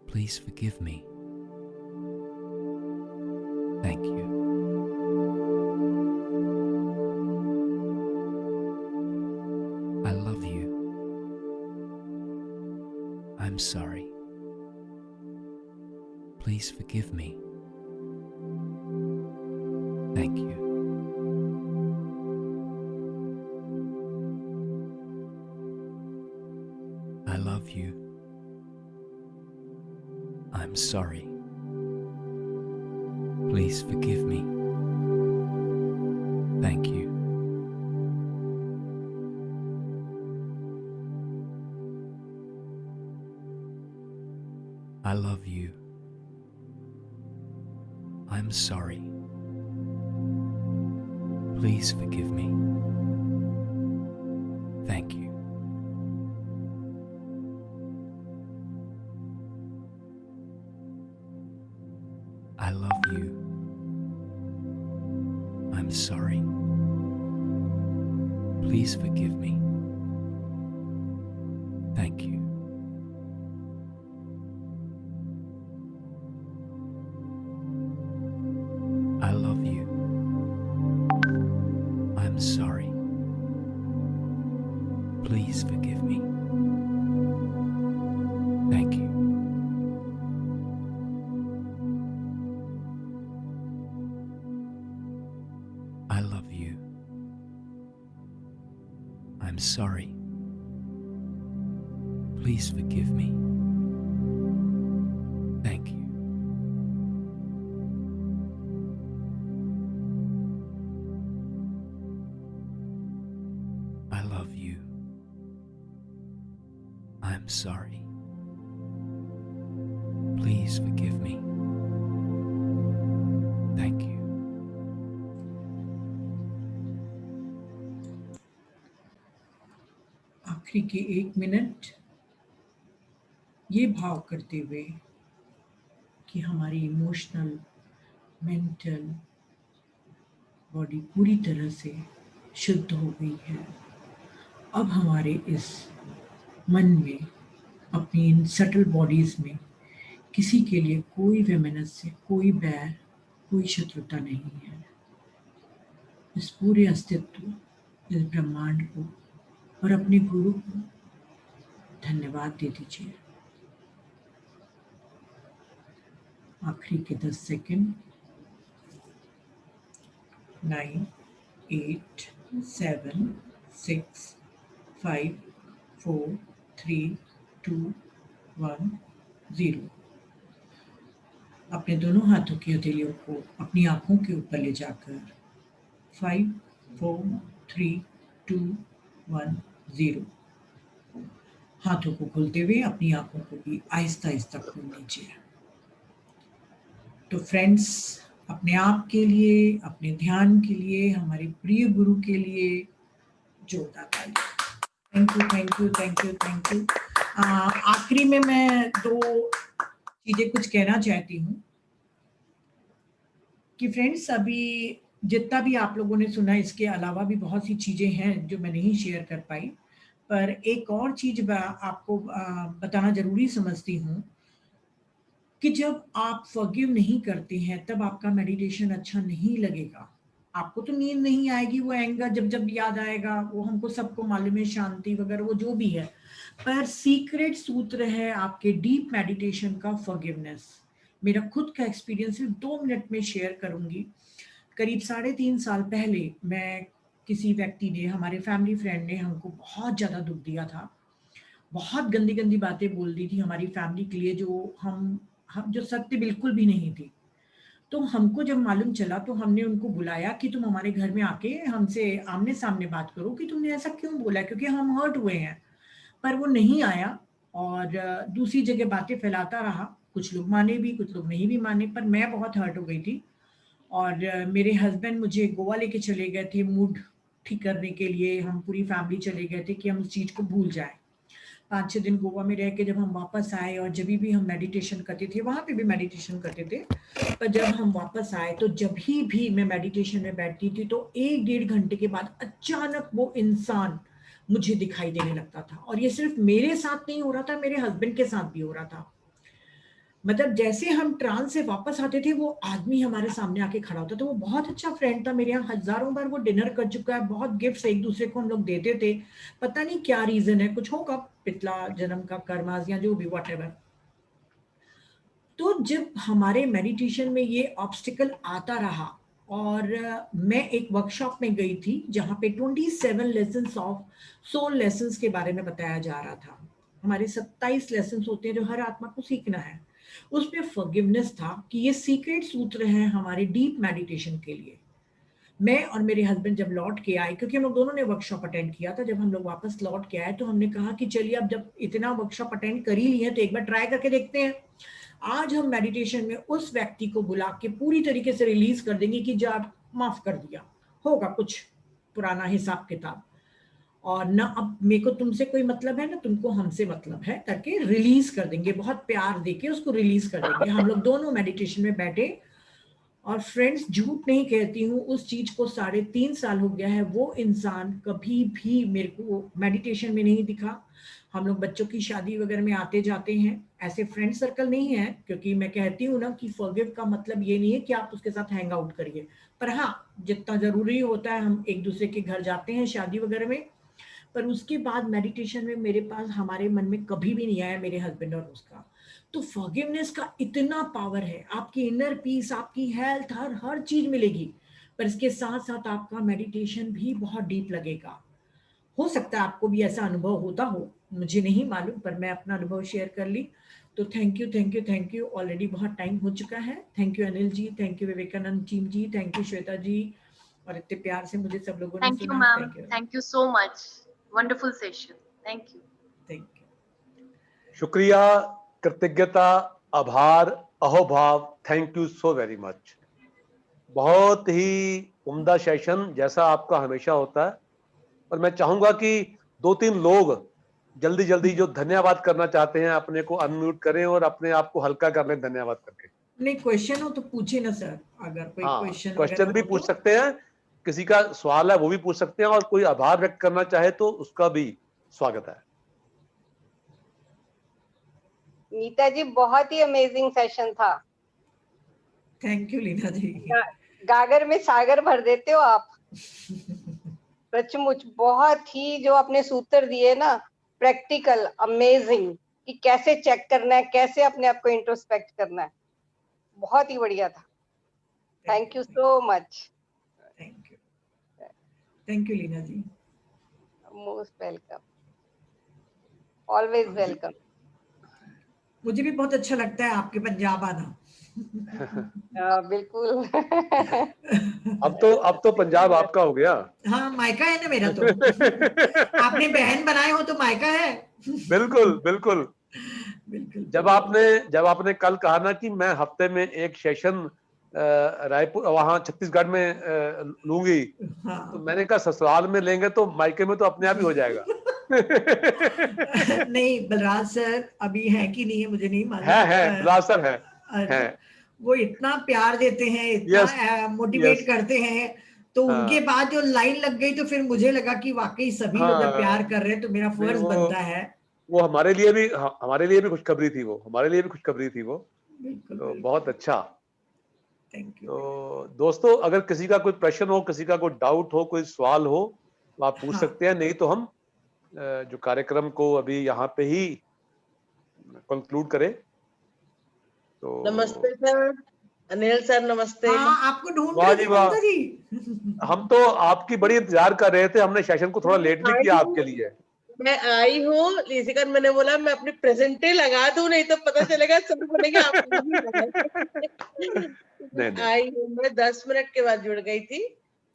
[SPEAKER 3] Please forgive me. Thank you. I love you. I'm sorry. Please forgive me. Thank you. I love you. I'm sorry. Please forgive me. Thank you. I love you. I'm sorry. Please forgive me. Thank you. I love you. I'm sorry. Please forgive me. Thank you. I love you. I'm sorry. Please forgive me. Thank you. I love you. I'm sorry. Please forgive me. Thank you. I love you. I'm sorry. Please forgive me. Thank you.
[SPEAKER 2] आखिरी के 1 minute ये भाव करते हुए कि हमारी emotional, mental body पूरी तरह से शुद्ध हो गई है। अब हमारे इस मन में, अपनी इन सटल बॉडीज में किसी के लिए कोई वेमेनस से कोई बैर, कोई शत्रुता नहीं है। इस पूरे अस्तित्व, इस ब्रह्मांड को और अपने गुरु को धन्यवाद दे दीजिए। आखिरी के 10 सेकंड। 9, 8, 7, 6, 5, 4, 3, 2, 1, 0। अपने दोनों हाथों की हथेलियों को अपनी आंखों के ऊपर ले जाकर 5, 4, 3, 2, 1, 0। हाथों को खोलते हुए अपनी आंखों को भी आहिस्ता आहिस्ता खोल लीजिए। तो फ्रेंड्स, अपने आप के लिए, अपने ध्यान के लिए, हमारे प्रिय गुरु के लिए जोरदार ताली। Thank you, thank you, thank you, thank you. आखिरी में मैं 2 चीजें कुछ कहना चाहती हूँ कि फ्रेंड्स, अभी जितना भी आप लोगों ने सुना, इसके अलावा भी बहुत सी चीजें हैं जो मैं नहीं शेयर कर पाई, पर एक और चीज आपको बताना जरूरी समझती हूँ कि जब आप फॉरगिव नहीं करते हैं तब आपका मेडिटेशन अच्छा नहीं लगेगा। आपको तो नींद नहीं आएगी, वो एंगर जब जब याद आएगा, वो हमको सबको मालूम है, शांति वगैरह वो जो भी है, पर सीक्रेट सूत्र है आपके डीप मेडिटेशन का फॉरगिवनेस। मेरा खुद का एक्सपीरियंस 2 मिनट में शेयर करूंगी। करीब 3.5 साल पहले मैं किसी व्यक्ति ने, हमारे फैमिली फ्रेंड ने हमको बहुत ज़्यादा दुख दिया था, बहुत गंदी गंदी बातें बोल दी थी हमारी फैमिली के लिए, जो हम जो सत्य बिल्कुल भी नहीं थी। तो हमको जब मालूम चला तो हमने उनको बुलाया कि तुम हमारे घर में आके हमसे आमने सामने बात करो कि तुमने ऐसा क्यों बोला, क्योंकि हम हर्ट हुए हैं। पर वो नहीं आया और दूसरी जगह बातें फैलाता रहा। कुछ लोग माने भी, कुछ लोग नहीं भी माने, पर मैं बहुत हर्ट हो गई थी। और मेरे हस्बैंड मुझे गोवा लेके चले गए थे मूड ठीक करने के लिए। हम पूरी फैमिली चले गए थे कि हम उस चीज़ को भूल जाएं। 5-6 दिन गोवा में रह के जब हम वापस आए, और जब भी हम मेडिटेशन करते थे, वहाँ पे भी मेडिटेशन करते थे, पर जब हम वापस आए तो जब भी मैं मेडिटेशन में बैठती थी तो 1-1.5 घंटे के बाद अचानक वो इंसान मुझे दिखाई देने लगता था। और ये सिर्फ मेरे साथ नहीं हो रहा था, मेरे हस्बैंड के साथ भी हो रहा था। मतलब जैसे हम ट्रांस से वापस आते थे, वो आदमी हमारे सामने आके खड़ा होता था। वो बहुत अच्छा फ्रेंड था मेरे यहाँ, हजारों बार वो डिनर कर चुका है, बहुत गिफ्ट्स एक दूसरे को हम लोग देते थे। पता नहीं क्या रीजन है, कुछ होगा, पिछला जन्म का कर्मास या जो भी, व्हाटएवर। तो जब हमारे मेडिटेशन में ये ऑब्स्टिकल आता रहा, और मैं एक वर्कशॉप में गई थी जहाँ पे 27 लेसन्स ऑफ सोल लेसन्स के बारे में बताया जा रहा था। हमारे 27 लेसन्स होते हैं जो हर आत्मा को सीखना है। उसमें फॉरगिवनेस था कि ये सीक्रेट सूत्र है हमारे डीप मेडिटेशन के लिए। मैं और मेरे हस्बैंड जब लौट के आए, क्योंकि हम लोग दोनों ने वर्कशॉप अटेंड किया था, जब हम लोग वापस लौट के आए तो हमने कहा कि चलिए अब जब इतना वर्कशॉप अटेंड कर ही लिए तो एक बार ट्राई करके देखते हैं। आज हम मेडिटेशन में उस व्यक्ति को बुला के पूरी तरीके से रिलीज कर देंगे कि जो आप माफ कर दिया होगा कुछ पुराना हिसाब किताब, और ना अब मेरे को तुमसे कोई मतलब है ना तुमको हमसे मतलब है, करके रिलीज कर देंगे, बहुत प्यार देके उसको रिलीज कर देंगे। हम लोग दोनों मेडिटेशन में बैठे, और फ्रेंड्स झूठ नहीं कहती हूँ, उस चीज को 3.5 साल हो गया है, वो इंसान कभी भी मेरे को मेडिटेशन में नहीं दिखा। हम लोग बच्चों की शादी वगैरह में आते जाते हैं, ऐसे फ्रेंड सर्कल नहीं है, क्योंकि मैं कहती हूँ ना कि फॉरगिव का मतलब ये नहीं है कि आप उसके साथ हैंग आउट करिए, पर हाँ जितना जरूरी होता है हम एक दूसरे के घर जाते हैं शादी वगैरह में। पर उसके बाद मेडिटेशन में मेरे पास हमारे मन में कभी भी नहीं आया मेरे हस्बैंड और उसका। तो फॉरगिवनेस का इतना पावर है, आपकी इनर पीस, आपकी हेल्थ, हर चीज मिलेगी, पर इसके साथ साथ आपका मेडिटेशन भी बहुत डीप लगेगा। हो सकता है आपको भी ऐसा अनुभव होता हो, मुझे नहीं मालूम, पर मैं अपना अनुभव शेयर कर ली। तो thank you thank you thank you. Already बहुत टाइम हो चुका है। Thank you Anil ji, thank you Vivekananda team ji, thank you Shweta ji, और इतने प्यार से मुझे सब लोगों ने
[SPEAKER 4] Thank you,
[SPEAKER 2] सुना।
[SPEAKER 4] ma'am.
[SPEAKER 2] Thank you
[SPEAKER 4] Thank you so much. Wonderful session. Thank you.
[SPEAKER 2] Thank you.
[SPEAKER 1] शुक्रिया, कृतज्ञता, आभार, अहोभाव, thank you so very much. बहुत ही उम्दा सेशन जैसा आपका हमेशा होता है, और मैं चाहूंगा कि 2-3 लोग जल्दी जल्दी जो धन्यवाद करना चाहते हैं अपने को अनम्यूट करें और अपने आप को हल्का कर लें धन्यवाद करके।
[SPEAKER 2] नहीं क्वेश्चन हो तो पूछे ना सर, अगर कोई
[SPEAKER 1] हाँ,
[SPEAKER 2] क्वेश्चन
[SPEAKER 1] क्वेश्चन
[SPEAKER 2] वगैरह
[SPEAKER 1] भी
[SPEAKER 2] हो
[SPEAKER 1] पूछ
[SPEAKER 2] तो।
[SPEAKER 1] सकते हैं, किसी का सवाल है वो भी पूछ सकते हैं, और कोई आभार व्यक्त करना चाहे तो उसका भी स्वागत है।
[SPEAKER 5] नीता जी बहुत ही अमेजिंग सेशन था।
[SPEAKER 2] थैंक यू लीना जी।
[SPEAKER 5] गागर में सागर भर देते हो आप। सचमुच बहुत ही जो आपने सूत्र दिए ना, प्रैक्टिकल, अमेजिंग, कि कैसे चेक करना है, कैसे अपने आप को इंट्रोस्पेक्ट करना है, बहुत ही बढ़िया था। Thank you so much.
[SPEAKER 2] Thank you Leena ji.
[SPEAKER 5] Most welcome, always welcome.
[SPEAKER 2] मुझे भी बहुत अच्छा लगता है आपके पंजाब आना।
[SPEAKER 5] बिल्कुल।
[SPEAKER 1] अब तो पंजाब आपका हो गया।
[SPEAKER 2] हाँ मायका है ना मेरा तो। आपने बहन बनाए हो तो मायका है।
[SPEAKER 1] बिल्कुल बिल्कुल।
[SPEAKER 2] बिल्कुल।
[SPEAKER 1] जब आपने कल कहा ना कि मैं हफ्ते में एक सेशन रायपुर वहां छत्तीसगढ़ में लूंगी,
[SPEAKER 2] हाँ।
[SPEAKER 1] तो मैंने कहा ससुराल में लेंगे तो मायके में तो अपने आप ही हो जाएगा।
[SPEAKER 2] नहीं बलराज सर अभी है कि नहीं है मुझे नहीं मालूम।
[SPEAKER 1] है बिलास सर है।
[SPEAKER 2] वो इतना प्यार देते हैं,
[SPEAKER 1] यस
[SPEAKER 2] इतना मोटिवेट करते हैं, तो उनके बाद जो लाइन लग गई तो फिर मुझे लगा कि वाकई सभी लोग जब प्यार कर रहे हैं तो मेरा फर्ज बनता है।
[SPEAKER 1] वो हमारे लिए भी खुशखबरी थी, वो हमारे लिए भी खुशखबरी थी वो।
[SPEAKER 2] बिल्कुल,
[SPEAKER 1] तो
[SPEAKER 2] बिल्कुल।
[SPEAKER 1] बहुत अच्छा।
[SPEAKER 2] Thank you.
[SPEAKER 1] तो दोस्तों अगर किसी का कोई प्रश्न हो, किसी का कोई डाउट हो, कोई सवाल हो तो आप पूछ सकते हैं, नहीं तो हम जो कार्यक्रम को अभी यहाँ पे ही कंक्लूड करें। तो
[SPEAKER 6] नमस्ते सर, अनिल सर नमस्ते।
[SPEAKER 2] हाँ आपको ढूंढ
[SPEAKER 1] वाह
[SPEAKER 2] रहे
[SPEAKER 1] जी
[SPEAKER 2] थे
[SPEAKER 1] वाह।
[SPEAKER 2] ममता जी।
[SPEAKER 1] हम तो आपकी बड़ी इंतजार कर रहे थे, हमने सेशन को थोड़ा लेट भी किया आपके लिए।
[SPEAKER 6] मैं आई हूँ इसी कारण मैंने बोला मैं अपनी प्रेजेंटे लगा दूं, नहीं तो पता चलेगा सर बोलेंगे आप
[SPEAKER 1] नहीं।
[SPEAKER 6] आई हूँ। मैं 10 मिनट के बाद जुड़ गई थी,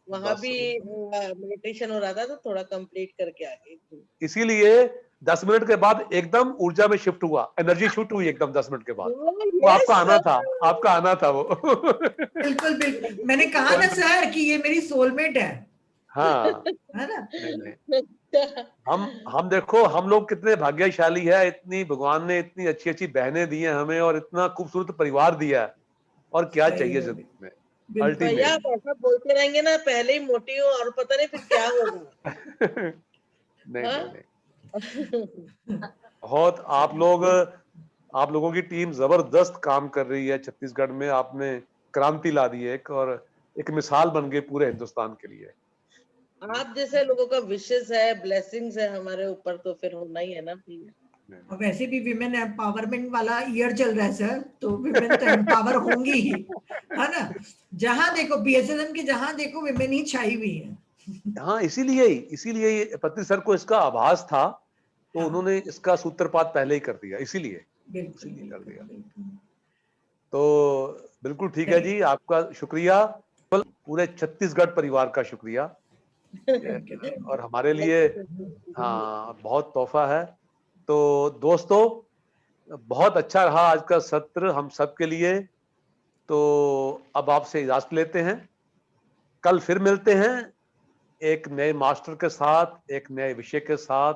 [SPEAKER 6] वहां
[SPEAKER 1] बस।
[SPEAKER 6] भी मेडिटेशन हो रहा था तो थोड़ा कंप्लीट करके आ गई थी।
[SPEAKER 1] इसीलिए 10 मिनट के बाद एकदम ऊर्जा में शिफ्ट हुआ, एनर्जी शिफ्ट हुई एकदम 10 मिनट के बाद। वो आपका आना था, आपका आना था वो।
[SPEAKER 2] बिल्कुल बिल्कुल, मैंने कहा ना सर कि ये मेरी सोलमेट है।
[SPEAKER 1] हाँ
[SPEAKER 2] है ना।
[SPEAKER 1] नहीं। हम देखो हम लोग कितने भाग्यशाली है, इतनी भगवान ने इतनी अच्छी अच्छी बहनें दी हैं हमें, और इतना खूबसूरत परिवार दिया है, और क्या चाहिए जिंदगी में।
[SPEAKER 6] भैया आप ऐसा बोलते रहेंगे ना, पहले ही मोटी हो और पता नहीं फिर क्या होगा।
[SPEAKER 1] नहीं। बहुत आप लोगों की टीम जबरदस्त काम कर रही है छत्तीसगढ़ में। आपने क्रांति ला दी है और एक मिसाल बन गई पूरे हिंदुस्तान के लिए।
[SPEAKER 6] आप जैसे लोगों का विशेष है, ब्लेसिंग्स है हमारे ऊपर, तो फिर होना ही है ना।
[SPEAKER 2] और वैसे भी विमेन एम्पावरमेंट वाला ईयर चल रहा है सर, तो विमेन तो एम्पावर होंगी ही, है ना। जहां देखो BSSM की जहां देखो विमेन ही छाई हुई है।
[SPEAKER 1] हाँ, इसीलिए पति सर को इसका आभास था, तो उन्होंने इसका सूत्रपात पहले ही कर दिया, इसीलिए कर दिया। तो बिल्कुल ठीक है जी, आपका शुक्रिया, पूरे छत्तीसगढ़ परिवार का शुक्रिया।
[SPEAKER 2] Thank you, thank you.
[SPEAKER 1] और हमारे लिए हाँ बहुत तोहफा है। तो दोस्तों, बहुत अच्छा रहा आज का सत्र हम सब के लिए। तो अब आपसे इजाजत लेते हैं, कल फिर मिलते हैं एक नए मास्टर के साथ, एक नए विषय के साथ,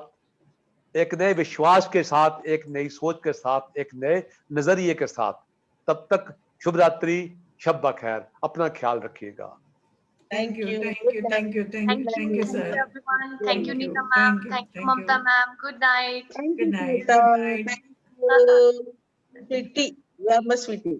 [SPEAKER 1] एक नए विश्वास के साथ, एक नई सोच के साथ, एक नए नजरिए के साथ। तब तक शुभ रात्रि, शब बखैर, अपना ख्याल रखिएगा।
[SPEAKER 2] Thank you, thank you, thank you, thank you, thank you, sir.
[SPEAKER 4] everyone. Thank you,
[SPEAKER 2] Thank you,
[SPEAKER 4] Neeta
[SPEAKER 2] thank
[SPEAKER 4] ma'am.
[SPEAKER 2] you,
[SPEAKER 4] Thank you,
[SPEAKER 2] thank
[SPEAKER 4] Mamta
[SPEAKER 2] you.
[SPEAKER 4] ma'am. Good night.
[SPEAKER 2] Good night,
[SPEAKER 6] Thank
[SPEAKER 2] good
[SPEAKER 6] you.
[SPEAKER 2] night.
[SPEAKER 6] Thank you. Sweetie, you are my sweetie.